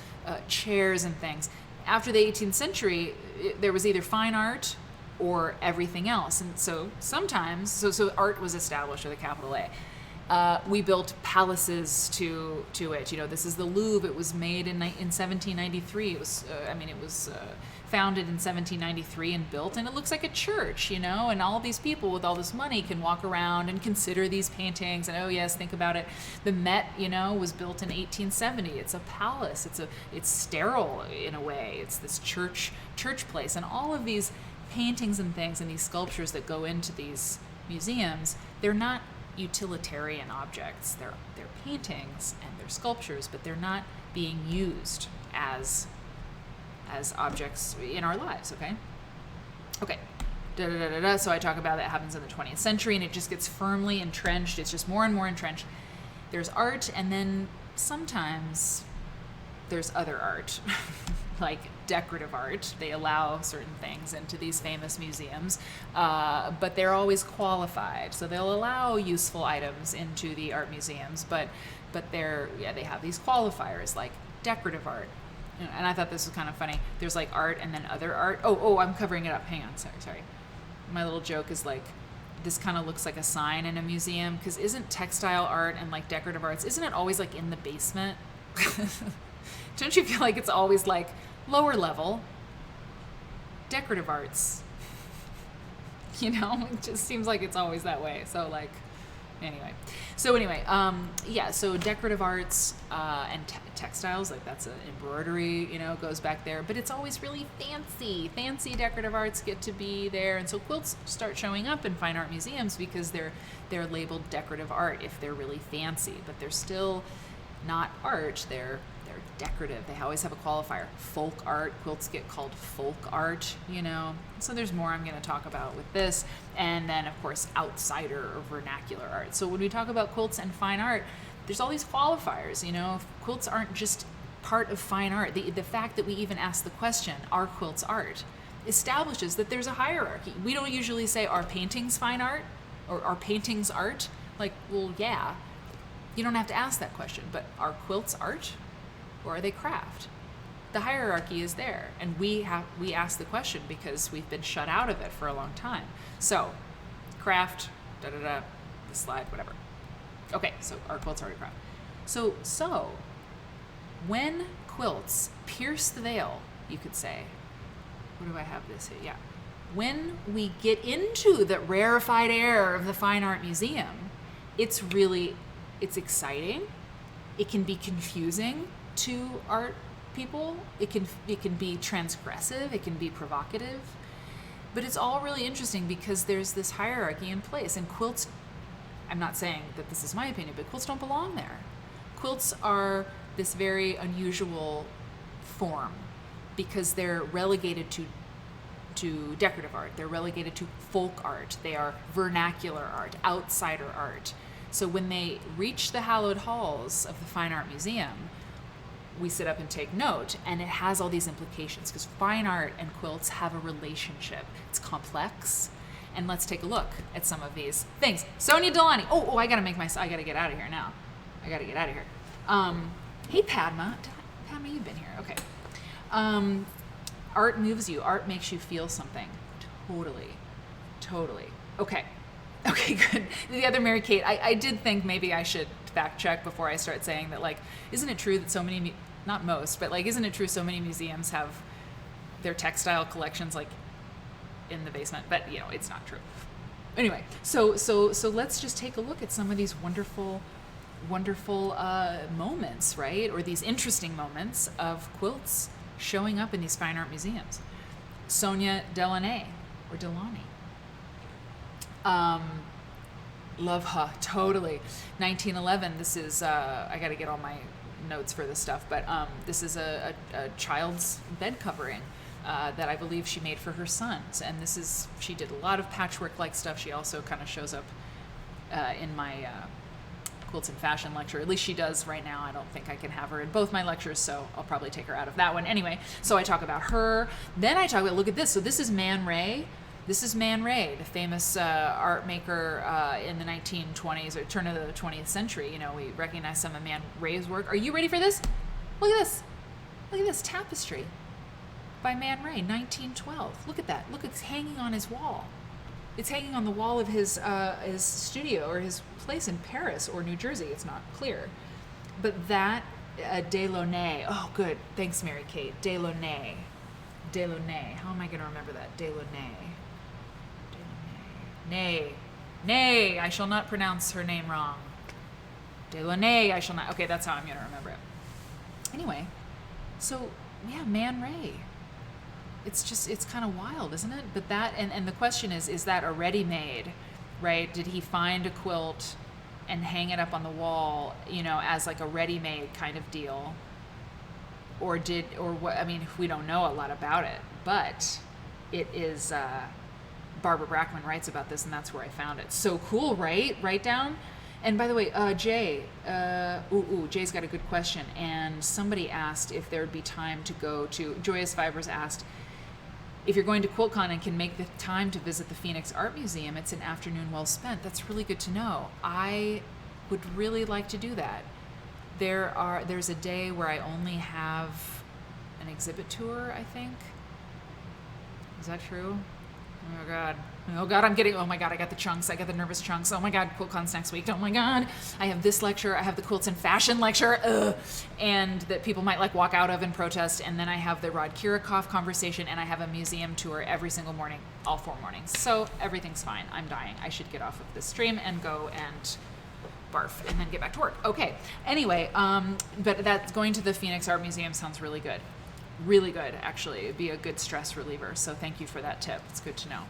chairs and things. After the 18th century, there was either fine art or everything else. And so sometimes, so art was established with a capital A. We built palaces to it. This is the Louvre. It was made in 1793. It was, founded in 1793 and built, and it looks like a church, and all these people with all this money can walk around and consider these paintings. And oh yes, think about it. The Met, was built in 1870. It's a palace. It's sterile in a way. It's this church place, and all of these paintings and things and these sculptures that go into these museums, they're not utilitarian objects. They're paintings and they're sculptures, but they're not being used as objects in our lives. Okay. So I talk about that happens in the 20th century, and it just gets firmly entrenched. It's just more and more entrenched. There's art, and then sometimes there's other art, like decorative art. They allow certain things into these famous museums, but they're always qualified. So they'll allow useful items into the art museums, but they have these qualifiers like decorative art. And I thought this was kind of funny. There's like art and then other art. Oh, I'm covering it up. Hang on. Sorry. My little joke is like, this kind of looks like a sign in a museum, because isn't textile art and like decorative arts, isn't it always like in the basement? Don't you feel like it's always like lower level decorative arts? It just seems like it's always that way. So like, anyway, so decorative arts and textiles, like that's an embroidery, goes back there, but it's always really fancy decorative arts get to be there. And so quilts start showing up in fine art museums because they're labeled decorative art if they're really fancy, but they're still not art. They're decorative. They always have a qualifier. Folk art, quilts get called folk art, So there's more I'm going to talk about with this. And then, of course, outsider or vernacular art. So when we talk about quilts and fine art, there's all these qualifiers, Quilts aren't just part of fine art. The fact that we even ask the question, are quilts art, establishes that there's a hierarchy. We don't usually say, are paintings fine art? Or are paintings art? Like, well, yeah. You don't have to ask that question, but are quilts art? Or are they craft? The hierarchy is there, and we ask the question because we've been shut out of it for a long time. So, craft, the slide, whatever. Okay, so are quilts art or craft? So when quilts pierce the veil, you could say, what do I have this here? Yeah. When we get into the rarefied air of the Fine Art Museum, it's exciting. It can be confusing to art people. It can be transgressive. It can be provocative. But it's all really interesting because there's this hierarchy in place. And quilts, I'm not saying that this is my opinion, but quilts don't belong there. Quilts are this very unusual form because they're relegated to decorative art. They're relegated to folk art. They are vernacular art, outsider art. So when they reach the hallowed halls of the Fine Art Museum, we sit up and take note, and it has all these implications because fine art and quilts have a relationship. It's complex, and let's take a look at some of these things. Sonia Delani. Oh, I gotta get out of here now. I gotta get out of here. Hey, Padma. Padma, you've been here. Okay. Art moves you. Art makes you feel something. Totally. Okay, good. The other Mary Kate, I did think maybe I should fact check before I start saying that, like, isn't it true that so many, not most, but like, isn't it true so many museums have their textile collections like in the basement? But it's not true. Anyway, so let's just take a look at some of these wonderful moments, right? Or these interesting moments of quilts showing up in these fine art museums. Sonia Delaney, or Delani. Love her, totally. 1911, this is, I gotta get all my notes for this stuff, but this is a child's bed covering that I believe she made for her sons. And she did a lot of patchwork-like stuff. She also kind of shows up in my Quilts and Fashion lecture. At least she does right now. I don't think I can have her in both my lectures, so I'll probably take her out of that one. Anyway, so I talk about her. Then I talk about, look at this. So this is Man Ray. This is Man Ray, the famous art maker in the 1920s or turn of the 20th century. We recognize some of Man Ray's work. Are you ready for this? Look at this. Look at this tapestry by Man Ray, 1912. Look at that. Look, it's hanging on his wall. It's hanging on the wall of his studio or his place in Paris or New Jersey. It's not clear. But that, Delaunay. Oh, good. Thanks, Mary Kate. Delaunay. How am I going to remember that? Delaunay. Nay, I shall not pronounce her name wrong. Delaunay, I shall not. Okay, that's how I'm going to remember it. Anyway, so, yeah, Man Ray. It's kind of wild, isn't it? But that, and the question is that a ready-made, right? Did he find a quilt and hang it up on the wall, as like a ready-made kind of deal? Or what? I mean, we don't know a lot about it, but it is, Barbara Brackman writes about this, and that's where I found it. So cool, right? Write down. And by the way, Jay's got a good question. And somebody asked if there would be time to go to, Joyous Fibers asked, if you're going to QuiltCon and can make the time to visit the Phoenix Art Museum, it's an afternoon well spent. That's really good to know. I would really like to do that. There's a day where I only have an exhibit tour, I think. Is that true? Oh God, oh my God, I got the chunks. I got the nervous chunks. Oh my God, QuiltCon's next week. Oh my God, I have this lecture. I have the Quilts and Fashion lecture. And that people might like walk out of and protest. And then I have the Rod Kirikoff conversation, and I have a museum tour every single morning, all 4 mornings. So everything's fine. I'm dying. I should get off of this stream and go and barf and then get back to work. Okay, anyway, but that going to the Phoenix Art Museum sounds really good. Really good, actually. It'd be a good stress reliever. So thank you for that tip. It's good to know.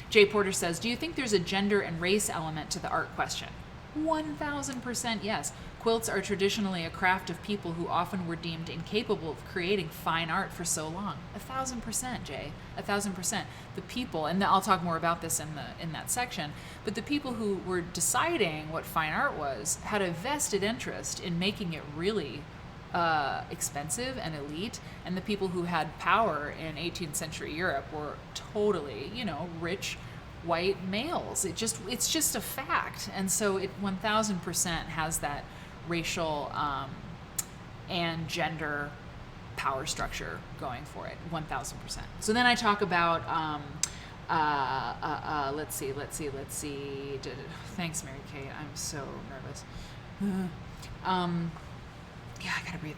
Jay Porter says, do you think there's a gender and race element to the art question? 1000% yes. Quilts are traditionally a craft of people who often were deemed incapable of creating fine art for so long. 1000%, Jay. 1000%. The people, and I'll talk more about this in that section, but the people who were deciding what fine art was had a vested interest in making it really expensive and elite, and the people who had power in 18th century Europe were totally, rich white males. It's just a fact, and so it 1000% has that racial and gender power structure going for it. 1000%. So then I talk about let's see. Thanks, Mary Kate. I'm so nervous. Yeah, I gotta breathe.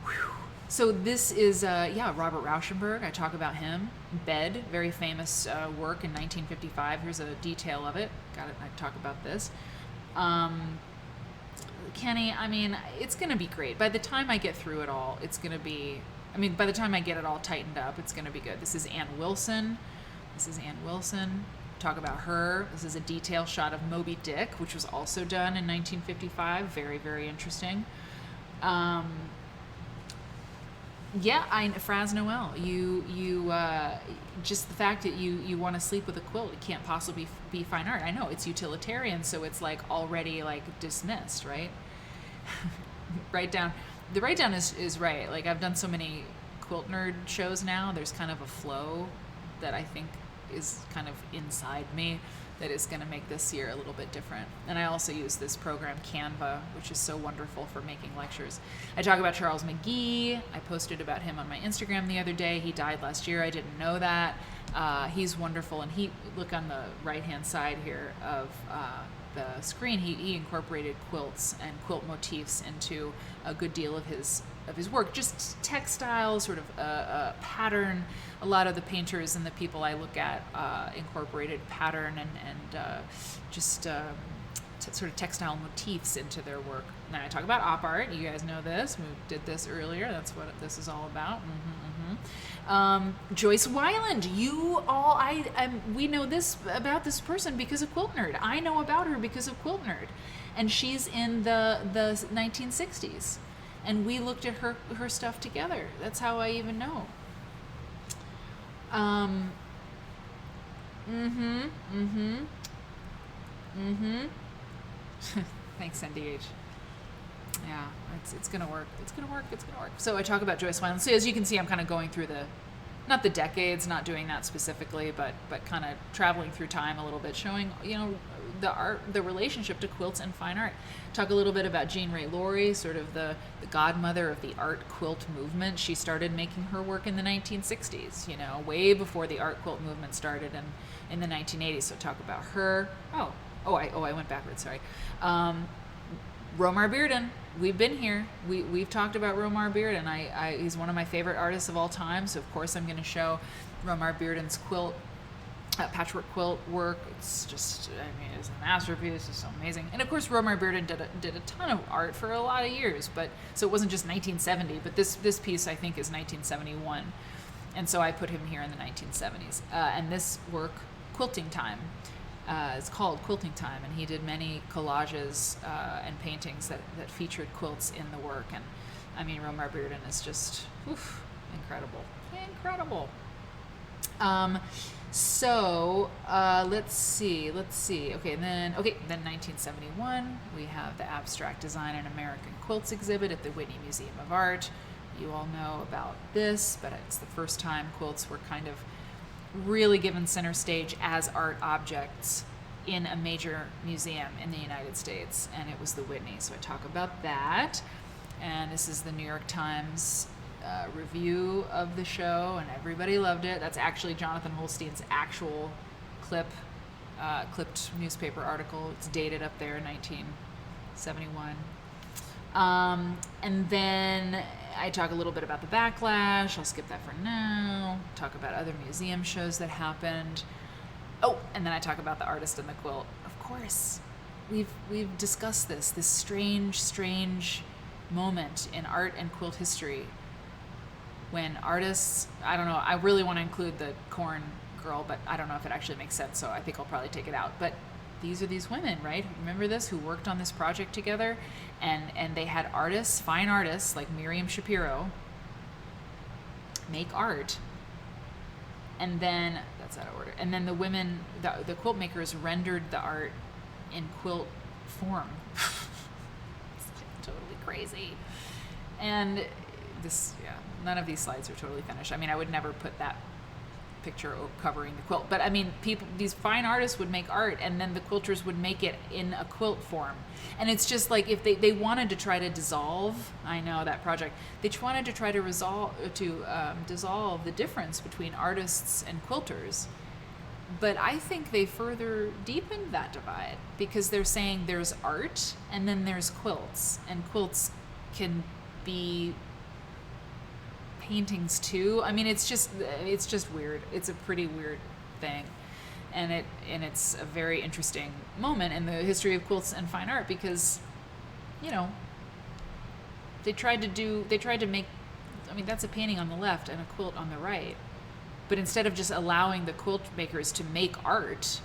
Whew. So this is, Robert Rauschenberg. I talk about him. Bed, very famous work in 1955. Here's a detail of it. I talk about this. Kenny, I mean, it's going to be great. By the time I get through it all, it's going to be, by the time I get it all tightened up, it's going to be good. This is Ann Wilson. Talk about her. This is a detail shot of Moby Dick, which was also done in 1955. Very, very interesting. Fraz Noel, you just the fact that you want to sleep with a quilt, it can't possibly be fine art. I know it's utilitarian, so it's like already like dismissed, right? The write down is right. Like I've done so many quilt nerd shows now, there's kind of a flow that I think is kind of inside me that is going to make this year a little bit different. And I also use this program Canva, which is so wonderful for making lectures. I talk about Charles Mcgee. I posted about him on my Instagram the other day. He died last year. I didn't know that. He's wonderful, and he, look on the right-hand side here of the screen, he incorporated quilts and quilt motifs into a good deal of his work. Just textile, sort of a pattern. A lot of the painters and the people I look at incorporated pattern and sort of textile motifs into their work. Now I talk about op art. You guys know this. We did this earlier. That's what this is all about. Joyce Weiland. We know this about this person because of Quilt Nerd. I know about her because of Quilt Nerd, and she's in the 1960s, and we looked at her stuff together. That's how I even know. Thanks, NDH. Yeah, it's gonna work. It's gonna work. So I talk about Joyce Weiland. So as you can see, I'm kind of going through not the decades, not doing that specifically, but kind of traveling through time a little bit, showing the relationship to quilts and fine art. Talk a little bit about Ray Laurie, sort of the godmother of the art quilt movement. She started making her work in the 1960s, way before the art quilt movement started in the 1980s. So talk about her. I went backwards. Sorry. Romar Bearden. We've been here. We've talked about Romar Bearden. He's one of my favorite artists of all time. So of course I'm going to show Romar Bearden's quilt, patchwork quilt work. It's just, it's a masterpiece. It's so amazing. And of course Romar Bearden did a ton of art for a lot of years. So it wasn't just 1970. But this piece I think is 1971, and so I put him here in the 1970s. And this work, Quilting Time. It's called Quilting Time, and he did many collages and paintings that featured quilts in the work. And Romar Bearden is just incredible. Let's see. Then 1971, we have the Abstract Design in American Quilts exhibit at the Whitney Museum of Art. You all know about this, but it's the first time quilts were kind of really given center stage as art objects in a major museum in the United States, and it was the Whitney. So I talk about that, and this is the New York Times review of the show, and everybody loved it. That's actually Jonathan Holstein's actual clipped newspaper article. It's dated up there, 1971. And then I talk a little bit about the backlash. I'll skip that for now. Talk about other museum shows that happened. And then I talk about the artist and the quilt. Of course, we've discussed this strange moment in art and quilt history when artists, I don't know, I really want to include the corn girl, but I don't know if it actually makes sense, so I think I'll probably take it out. But these are these women, right? Remember this? Who worked on this project together, and they had artists, fine artists like Miriam Shapiro, make art, and then that's out of order. And then the women, the quilt makers, rendered the art in quilt form. It's totally crazy. And none of these slides are totally finished. I would never put that picture covering the quilt, but these fine artists would make art, and then the quilters would make it in a quilt form. And it's just like if they wanted to try to dissolve, I know that project, they wanted to try to dissolve the difference between artists and quilters. But I think they further deepened that divide, because they're saying there's art and then there's quilts, and quilts can be paintings too. It's just weird. It's a pretty weird thing, and it's a very interesting moment in the history of quilts and fine art, because they tried to make, that's a painting on the left and a quilt on the right, but instead of just allowing the quilt makers to make art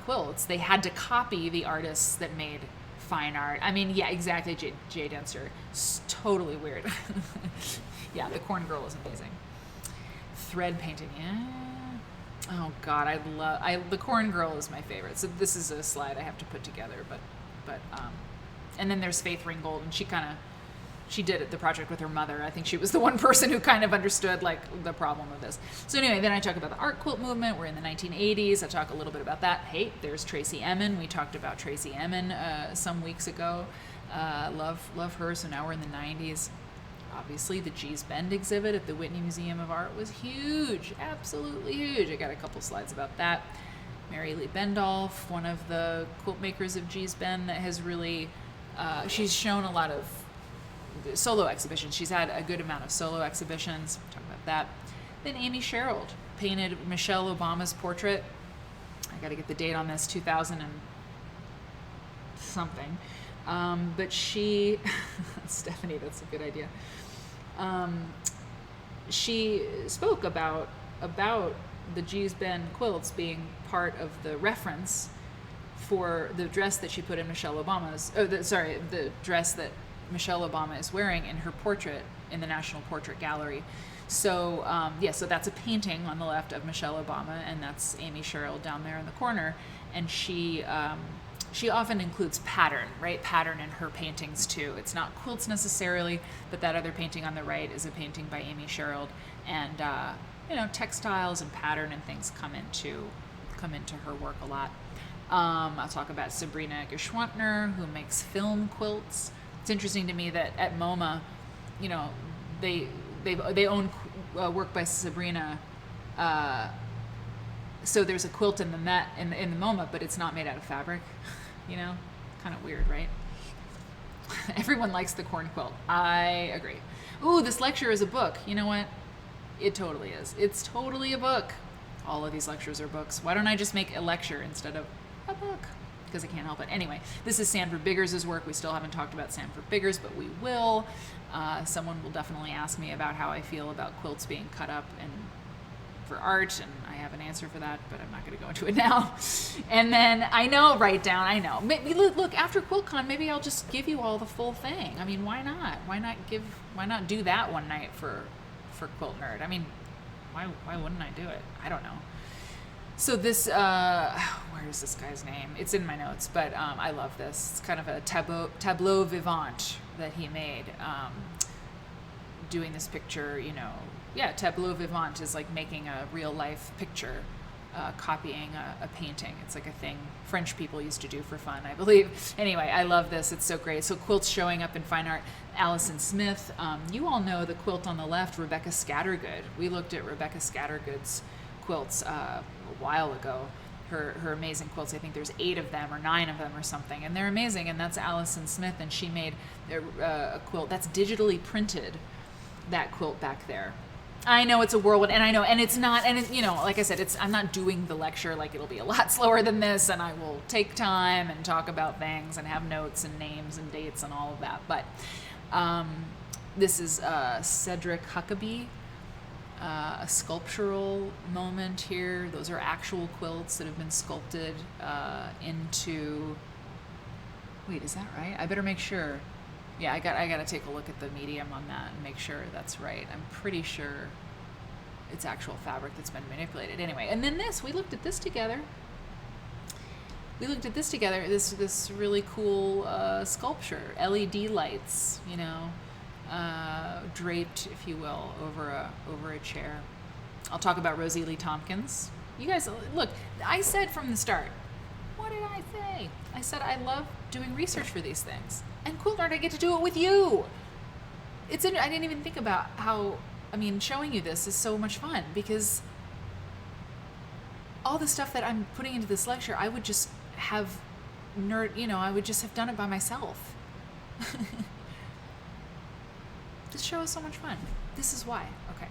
quilts, they had to copy the artists that made fine art. Yeah, exactly. Jay Denser. It's totally weird. Yeah, the corn girl is amazing. Thread painting, yeah. Oh God, the corn girl is my favorite. So this is a slide I have to put together, but and then there's Faith Ringgold, and she kind of she did the project with her mother. I think she was the one person who kind of understood like the problem of this. So anyway, then I talk about the art quilt movement. We're in the 1980s. I talk a little bit about that. Hey, there's Tracy Emin. We talked about Tracy Emin some weeks ago. Love her. So now we're in the 90s. Obviously, the Gee's Bend exhibit at the Whitney Museum of Art was huge, absolutely huge. I got a couple slides about that. Mary Lee Bendolph, one of the quilt makers of Gee's Bend, that has really, she's shown a lot of solo exhibitions. She's had a good amount of solo exhibitions. Talk about that. Then Amy Sherald painted Michelle Obama's portrait. I got to get the date on this, 2000 and something. But she, Stephanie, that's a good idea. She spoke about the Gee's Bend quilts being part of the reference for the dress that she put in Michelle Obama's, the dress that Michelle Obama is wearing in her portrait in the National Portrait Gallery. So, so that's a painting on the left of Michelle Obama, and that's Amy Sherald down there in the corner. And she often includes pattern in her paintings too. It's not quilts necessarily, but that other painting on the right is a painting by Amy Sherald, and textiles and pattern and things come into her work a lot. I'll talk about Sabrina Geschwantner, who makes film quilts. It's interesting to me that at MoMA, they own work by Sabrina. So there's a quilt in the MoMA, but it's not made out of fabric. Kind of weird, right? Everyone likes the corn quilt. I agree. Ooh, this lecture is a book. You know what? It totally is. It's totally a book. All of these lectures are books. Why don't I just make a lecture instead of a book? Because I can't help it. Anyway, this is Sanford Biggers's work. We still haven't talked about Sanford Biggers, but we will. Someone will definitely ask me about how I feel about quilts being cut up and for art, and I have an answer for that, but I'm not going to go into it now. And then I know, maybe look after QuiltCon, maybe I'll just give you all the full thing. I mean, why not? Why not do that one night for Quilt Nerd? I mean, why wouldn't I do it? I don't know. So this, where's this guy's name? It's in my notes, but I love this. It's kind of a tableau vivant that he made, doing this picture, tableau vivant is like making a real life picture, copying a painting. It's like a thing French people used to do for fun, I believe. Anyway, I love this. It's so great. So quilts showing up in fine art. Allison Smith. You all know the quilt on the left, Rebecca Scattergood. We looked at Rebecca Scattergood's quilts a while ago. Her amazing quilts. I think there's 8 of them or 9 of them or something, and they're amazing. And that's Allison Smith, and she made a quilt that's digitally printed. That quilt back there. I know it's a whirlwind, and I know, and it's not, and like I said, I'm not doing the lecture, like it'll be a lot slower than this, and I will take time and talk about things and have notes and names and dates and all of that. But this is Cedric Huckabee, a sculptural moment here. Those are actual quilts that have been sculpted into. Wait, is that right? I better make sure. Yeah, I got to take a look at the medium on that and make sure that's right. I'm pretty sure it's actual fabric that's been manipulated. Anyway, and then we looked at this together. This really cool sculpture, LED lights, draped, if you will, over a chair. I'll talk about Rosie Lee Tompkins. You guys, look, I said from the start, what did I say? I said I love doing research for these things. And Quilt Nerd, I get to do it with you. I didn't even think about how, showing you this is so much fun, because all the stuff that I'm putting into this lecture, I would just have I would just have done it by myself. This show is so much fun. This is why. Okay.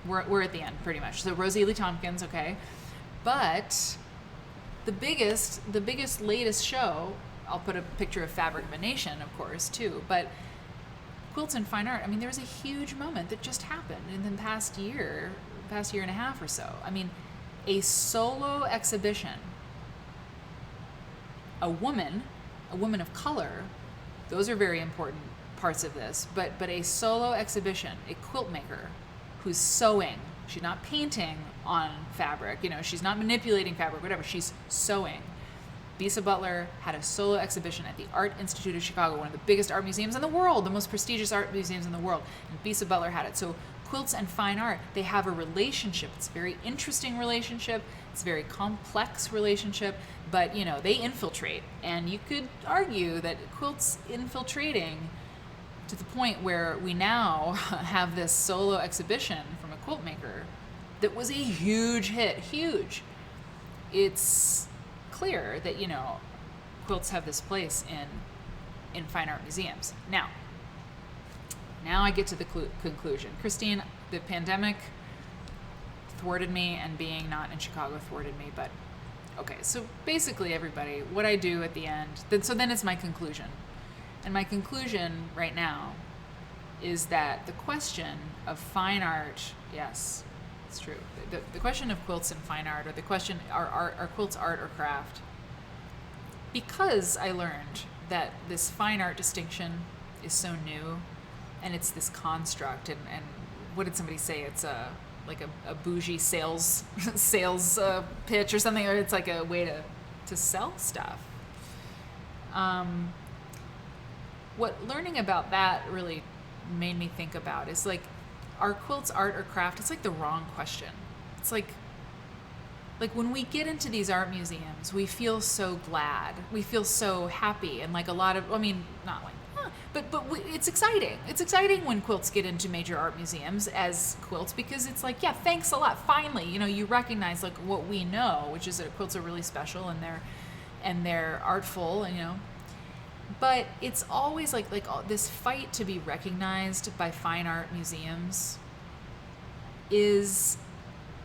We're at the end, pretty much. So Rosie Lee Tompkins, okay. But the biggest, latest show, I'll put a picture of Fabric of a Nation, of course, too, but Quilts and Fine Art, there was a huge moment that just happened in the past year and a half or so. A solo exhibition, a woman of color, those are very important parts of this, but a solo exhibition, a quilt maker who's sewing. She's not painting on fabric, she's not manipulating fabric, whatever, she's sewing. Bisa Butler had a solo exhibition at the Art Institute of Chicago, one of the biggest art museums in the world, the most prestigious art museums in the world. And Bisa Butler had it. So quilts and fine art, they have a relationship. It's a very interesting relationship. It's a very complex relationship, but they infiltrate. And you could argue that quilts infiltrating to the point where we now have this solo exhibition from a quilt maker that was a huge hit, huge. It's clear that, quilts have this place in fine art museums. Now I get to the conclusion. Christine, the pandemic thwarted me, and being not in Chicago thwarted me, but okay, so basically everybody, what I do at the end, then it's my conclusion. And my conclusion right now is that the question of fine art, yes, it's true. The question of quilts and fine art, or the question, are quilts art or craft? Because I learned that this fine art distinction is so new, and it's this construct, and what did somebody say? It's like a bougie sales pitch or something, or it's like a way to sell stuff. What learning about that really made me think about is like, are quilts art or craft? It's like the wrong question. It's like when we get into these art museums, we feel so glad, we feel so happy, and like a lot of, not like, but it's exciting. It's exciting when quilts get into major art museums as quilts, because it's like, yeah, thanks a lot. Finally, you recognize like what we know, which is that quilts are really special and they're artful, but it's always like this fight to be recognized by fine art museums is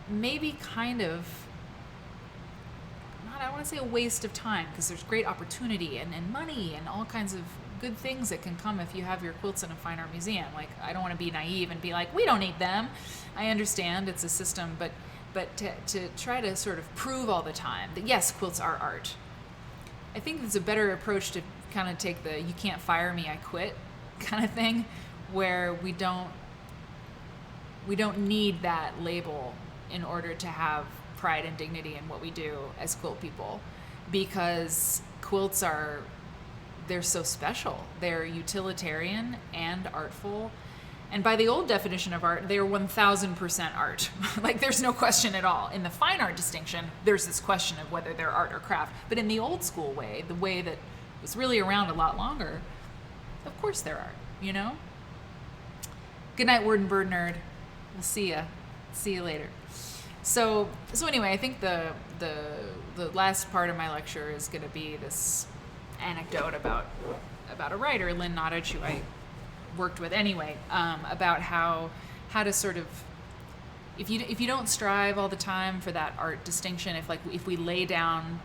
maybe kind of, I don't want to say a waste of time, because there's great opportunity and money and all kinds of good things that can come if you have your quilts in a fine art museum. Like, I don't want to be naive and be like, we don't need them. I understand it's a system, but to try to sort of prove all the time that yes, quilts are art. I think it's a better approach to kind of take the "you can't fire me, I quit" kind of thing, where we don't need that label in order to have pride and dignity in what we do as quilt people, because quilts they're so special. They're utilitarian and artful. And by the old definition of art, they're 1000% art. Like, there's no question at all. In the fine art distinction, there's this question of whether they're art or craft. But in the old school way, the way that was really around a lot longer, of course they're art, Good night, word and bird nerd. We'll see ya. See you later. So anyway, I think the last part of my lecture is going to be this anecdote about a writer, Lynn Nottage, who I worked with anyway, about how to sort of, if you don't strive all the time for that art distinction, if we lay down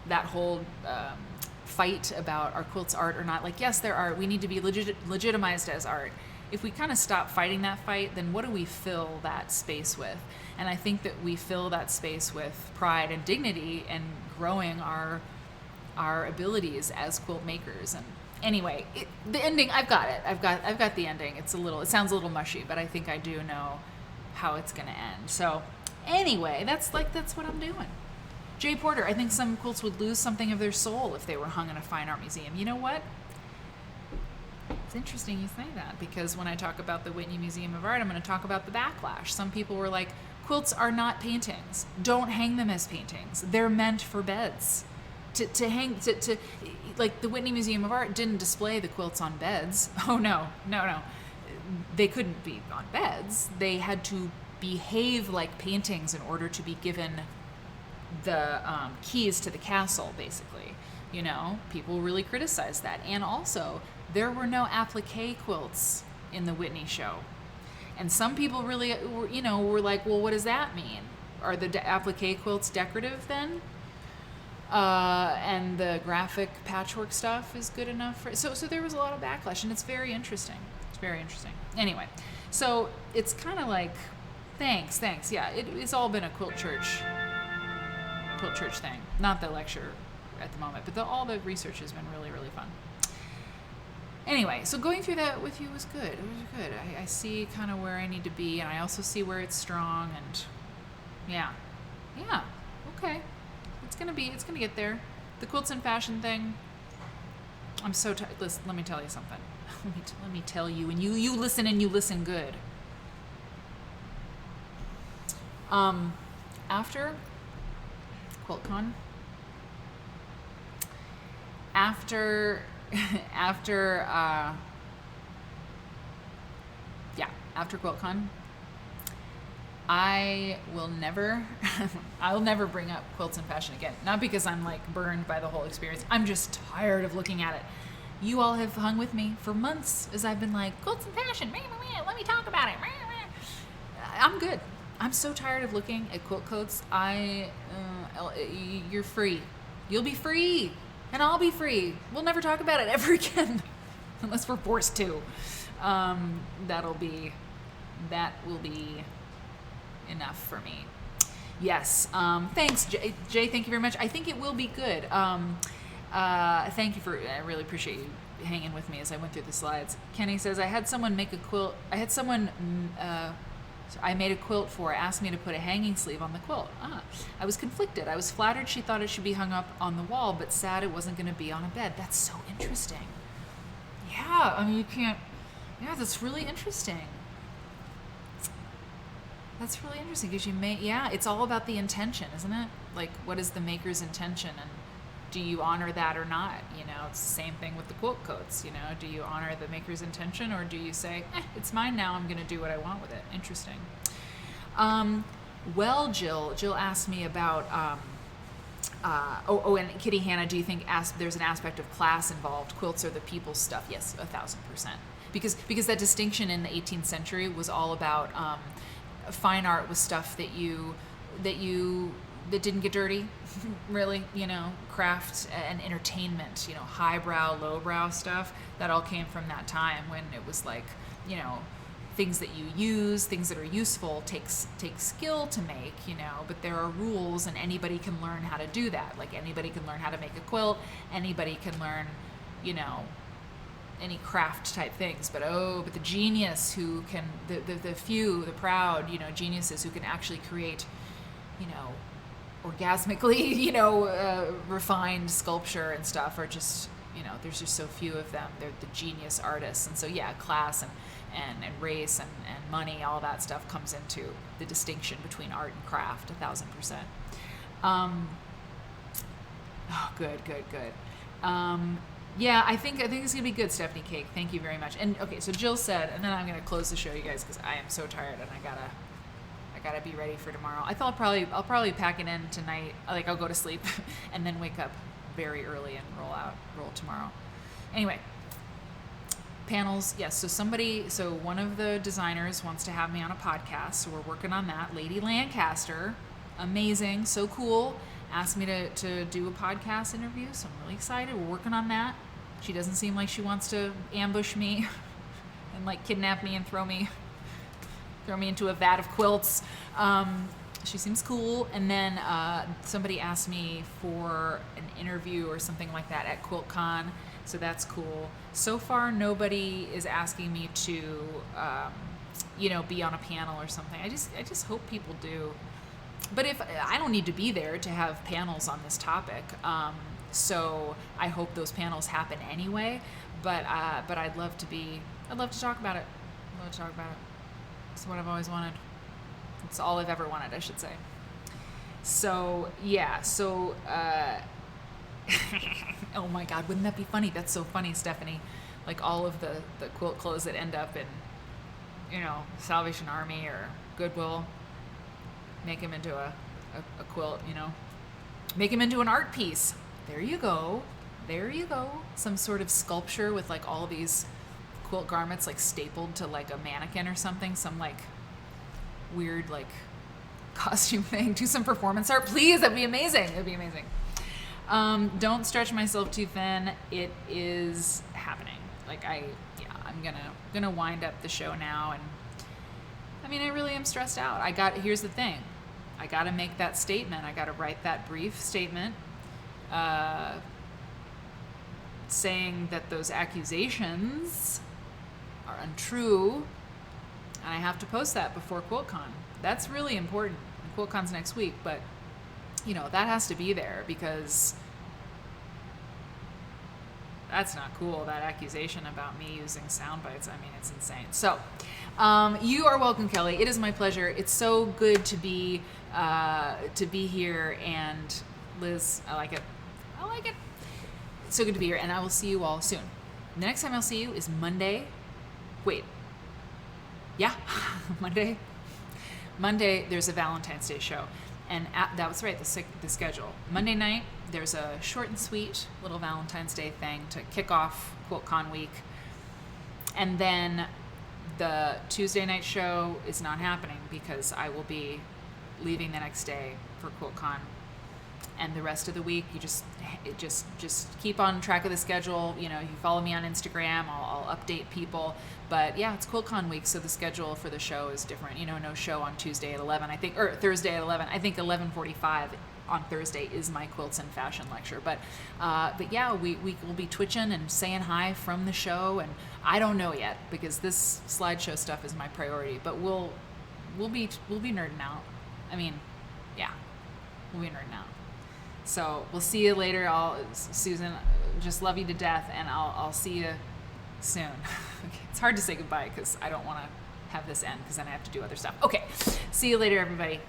that whole fight about are quilts art or not, like, yes, they're art, we need to be legitimized as art. If we kind of stop fighting that fight, then what do we fill that space with? And I think that we fill that space with pride and dignity and growing our abilities as quilt makers. And anyway, the ending, I've got it. I've got the ending. It sounds a little mushy, but I think I do know how it's going to end. So anyway, that's what I'm doing. Jay Porter, I think some quilts would lose something of their soul if they were hung in a fine art museum. You know what? It's interesting you say that, because when I talk about the Whitney Museum of Art, I'm going to talk about the backlash. Some people were like, quilts are not paintings. Don't hang them as paintings. They're meant for beds. To hang, like, the Whitney Museum of Art didn't display the quilts on beds. Oh, no. They couldn't be on beds. They had to behave like paintings in order to be given the keys to the castle, basically. People really criticized that. And also, there were no applique quilts in the Whitney show. And some people really, were like, well, what does that mean? Are the applique quilts decorative then? And the graphic patchwork stuff is good enough for... So there was a lot of backlash, and it's very interesting. Anyway, so it's kind of like, thanks. Yeah, it's all been a quilt church thing. Not the lecture at the moment, but all the research has been really, really fun. Anyway, so going through that with you was good. It was good. I see kind of where I need to be, and I also see where it's strong, and yeah, okay. it's gonna get there. The quilts in fashion thing. I'm so tired. Listen, let me tell you something. Let me tell you, and you listen and you listen good. After QuiltCon, after QuiltCon, I will never, I'll never bring up quilts in fashion again. Not because I'm like burned by the whole experience. I'm just tired of looking at it. You all have hung with me for months as I've been like, quilts in fashion, let me talk about it. I'm good. I'm so tired of looking at quilt coats. You're free. You'll be free. And I'll be free. We'll never talk about it ever again. Unless we're forced to. That will be enough for me. Yes. Thanks, Jay. Thank you very much. I think it will be good. Thank you I really appreciate you hanging with me as I went through the slides. Kenny says, I had someone make a quilt. I made a quilt for, asked me to put a hanging sleeve on the quilt. I was conflicted. I was flattered she thought it should be hung up on the wall, but sad it wasn't going to be on a bed. That's so interesting. Yeah, I mean, you can't, yeah, that's really interesting. That's really interesting because it's all about the intention, isn't it? Like, what is the maker's intention, and do you honor that or not? You know, it's the same thing with the quilt coats. You know, do you honor the maker's intention, or do you say, it's mine now, I'm going to do what I want with it? Interesting. Well, Jill asked me about, and Kitty Hannah, do you think there's an aspect of class involved? Quilts are the people's stuff. Yes, 1,000%. Because that distinction in the 18th century was all about fine art was stuff that didn't get dirty, really, you know, craft and entertainment, you know, highbrow, lowbrow stuff, that all came from that time when it was like, you know, things that you use, things that are useful, take skill to make, you know, but there are rules and anybody can learn how to do that. Like anybody can learn how to make a quilt, anybody can learn, you know, any craft type things, but the genius who can, the few, the proud, you know, geniuses who can actually create, you know, orgasmically, you know, refined sculpture and stuff are just, you know, there's just so few of them. They're the genius artists. And so, yeah, class and race and money, all that stuff comes into the distinction between art and craft, 1,000%. Good. Yeah, I think it's gonna be good, Stephanie Cake. Thank you very much. And okay, so Jill said, and then I'm gonna close the show, you guys, because I am so tired and I gotta be ready for tomorrow. I thought I'll probably pack it in tonight. Like I'll go to sleep and then wake up very early and roll tomorrow. Anyway, panels. Yes. So one of the designers wants to have me on a podcast. So we're working on that. Lady Lancaster, amazing, so cool. Asked me to do a podcast interview. So I'm really excited. We're working on that. She doesn't seem like she wants to ambush me and like kidnap me and throw me into a vat of quilts. She seems cool. And then somebody asked me for an interview or something like that at QuiltCon, so that's cool. So far, nobody is asking me to, be on a panel or something. I just hope people do. But if I don't need to be there to have panels on this topic, so I hope those panels happen anyway. But I'd love to talk about it. I'd love to talk about it. It's what I've always wanted. It's all I've ever wanted, I should say. So, yeah. So, oh my God, wouldn't that be funny? That's so funny, Stephanie. Like all of the quilt clothes that end up in, Salvation Army or Goodwill, make them into a quilt, Make them into an art piece. There you go. Some sort of sculpture with like all these quilt garments like stapled to like a mannequin or something, some like weird like costume thing. Do some performance art, please. That'd be amazing. Don't stretch myself too thin. It is happening. Like I'm gonna wind up the show now, and I really am stressed out. Here's the thing. I gotta make that statement. I gotta write that brief statement saying that those accusations are untrue, and I have to post that before QuiltCon. That's really important. QuiltCon's next week, but that has to be there, because that's not cool, that accusation about me using sound bites. I mean, it's insane. So, you are welcome, Kelly. It is my pleasure. It's so good to be here, and Liz, I like it. It's so good to be here, and I will see you all soon. The next time I'll see you is Monday. Wait. Yeah, Monday. Monday, there's a Valentine's Day show. And that was right, the schedule. Monday night, there's a short and sweet little Valentine's Day thing to kick off QuiltCon week. And then the Tuesday night show is not happening because I will be leaving the next day for QuiltCon. And the rest of the week, you just keep on track of the schedule. You follow me on Instagram, I'll update people. But yeah, it's QuiltCon week, so the schedule for the show is different. No show on Tuesday at 11, I think, or Thursday at 11. I think 11:45 on Thursday is my Quilts and Fashion lecture. But yeah, we will be twitching and saying hi from the show, and I don't know yet because this slideshow stuff is my priority. But we'll be nerding out. I mean, yeah, we'll be nerding out. So we'll see you later. Susan, just love you to death, and I'll see you soon. Okay. It's hard to say goodbye because I don't want to have this end because then I have to do other stuff. Okay, see you later, everybody.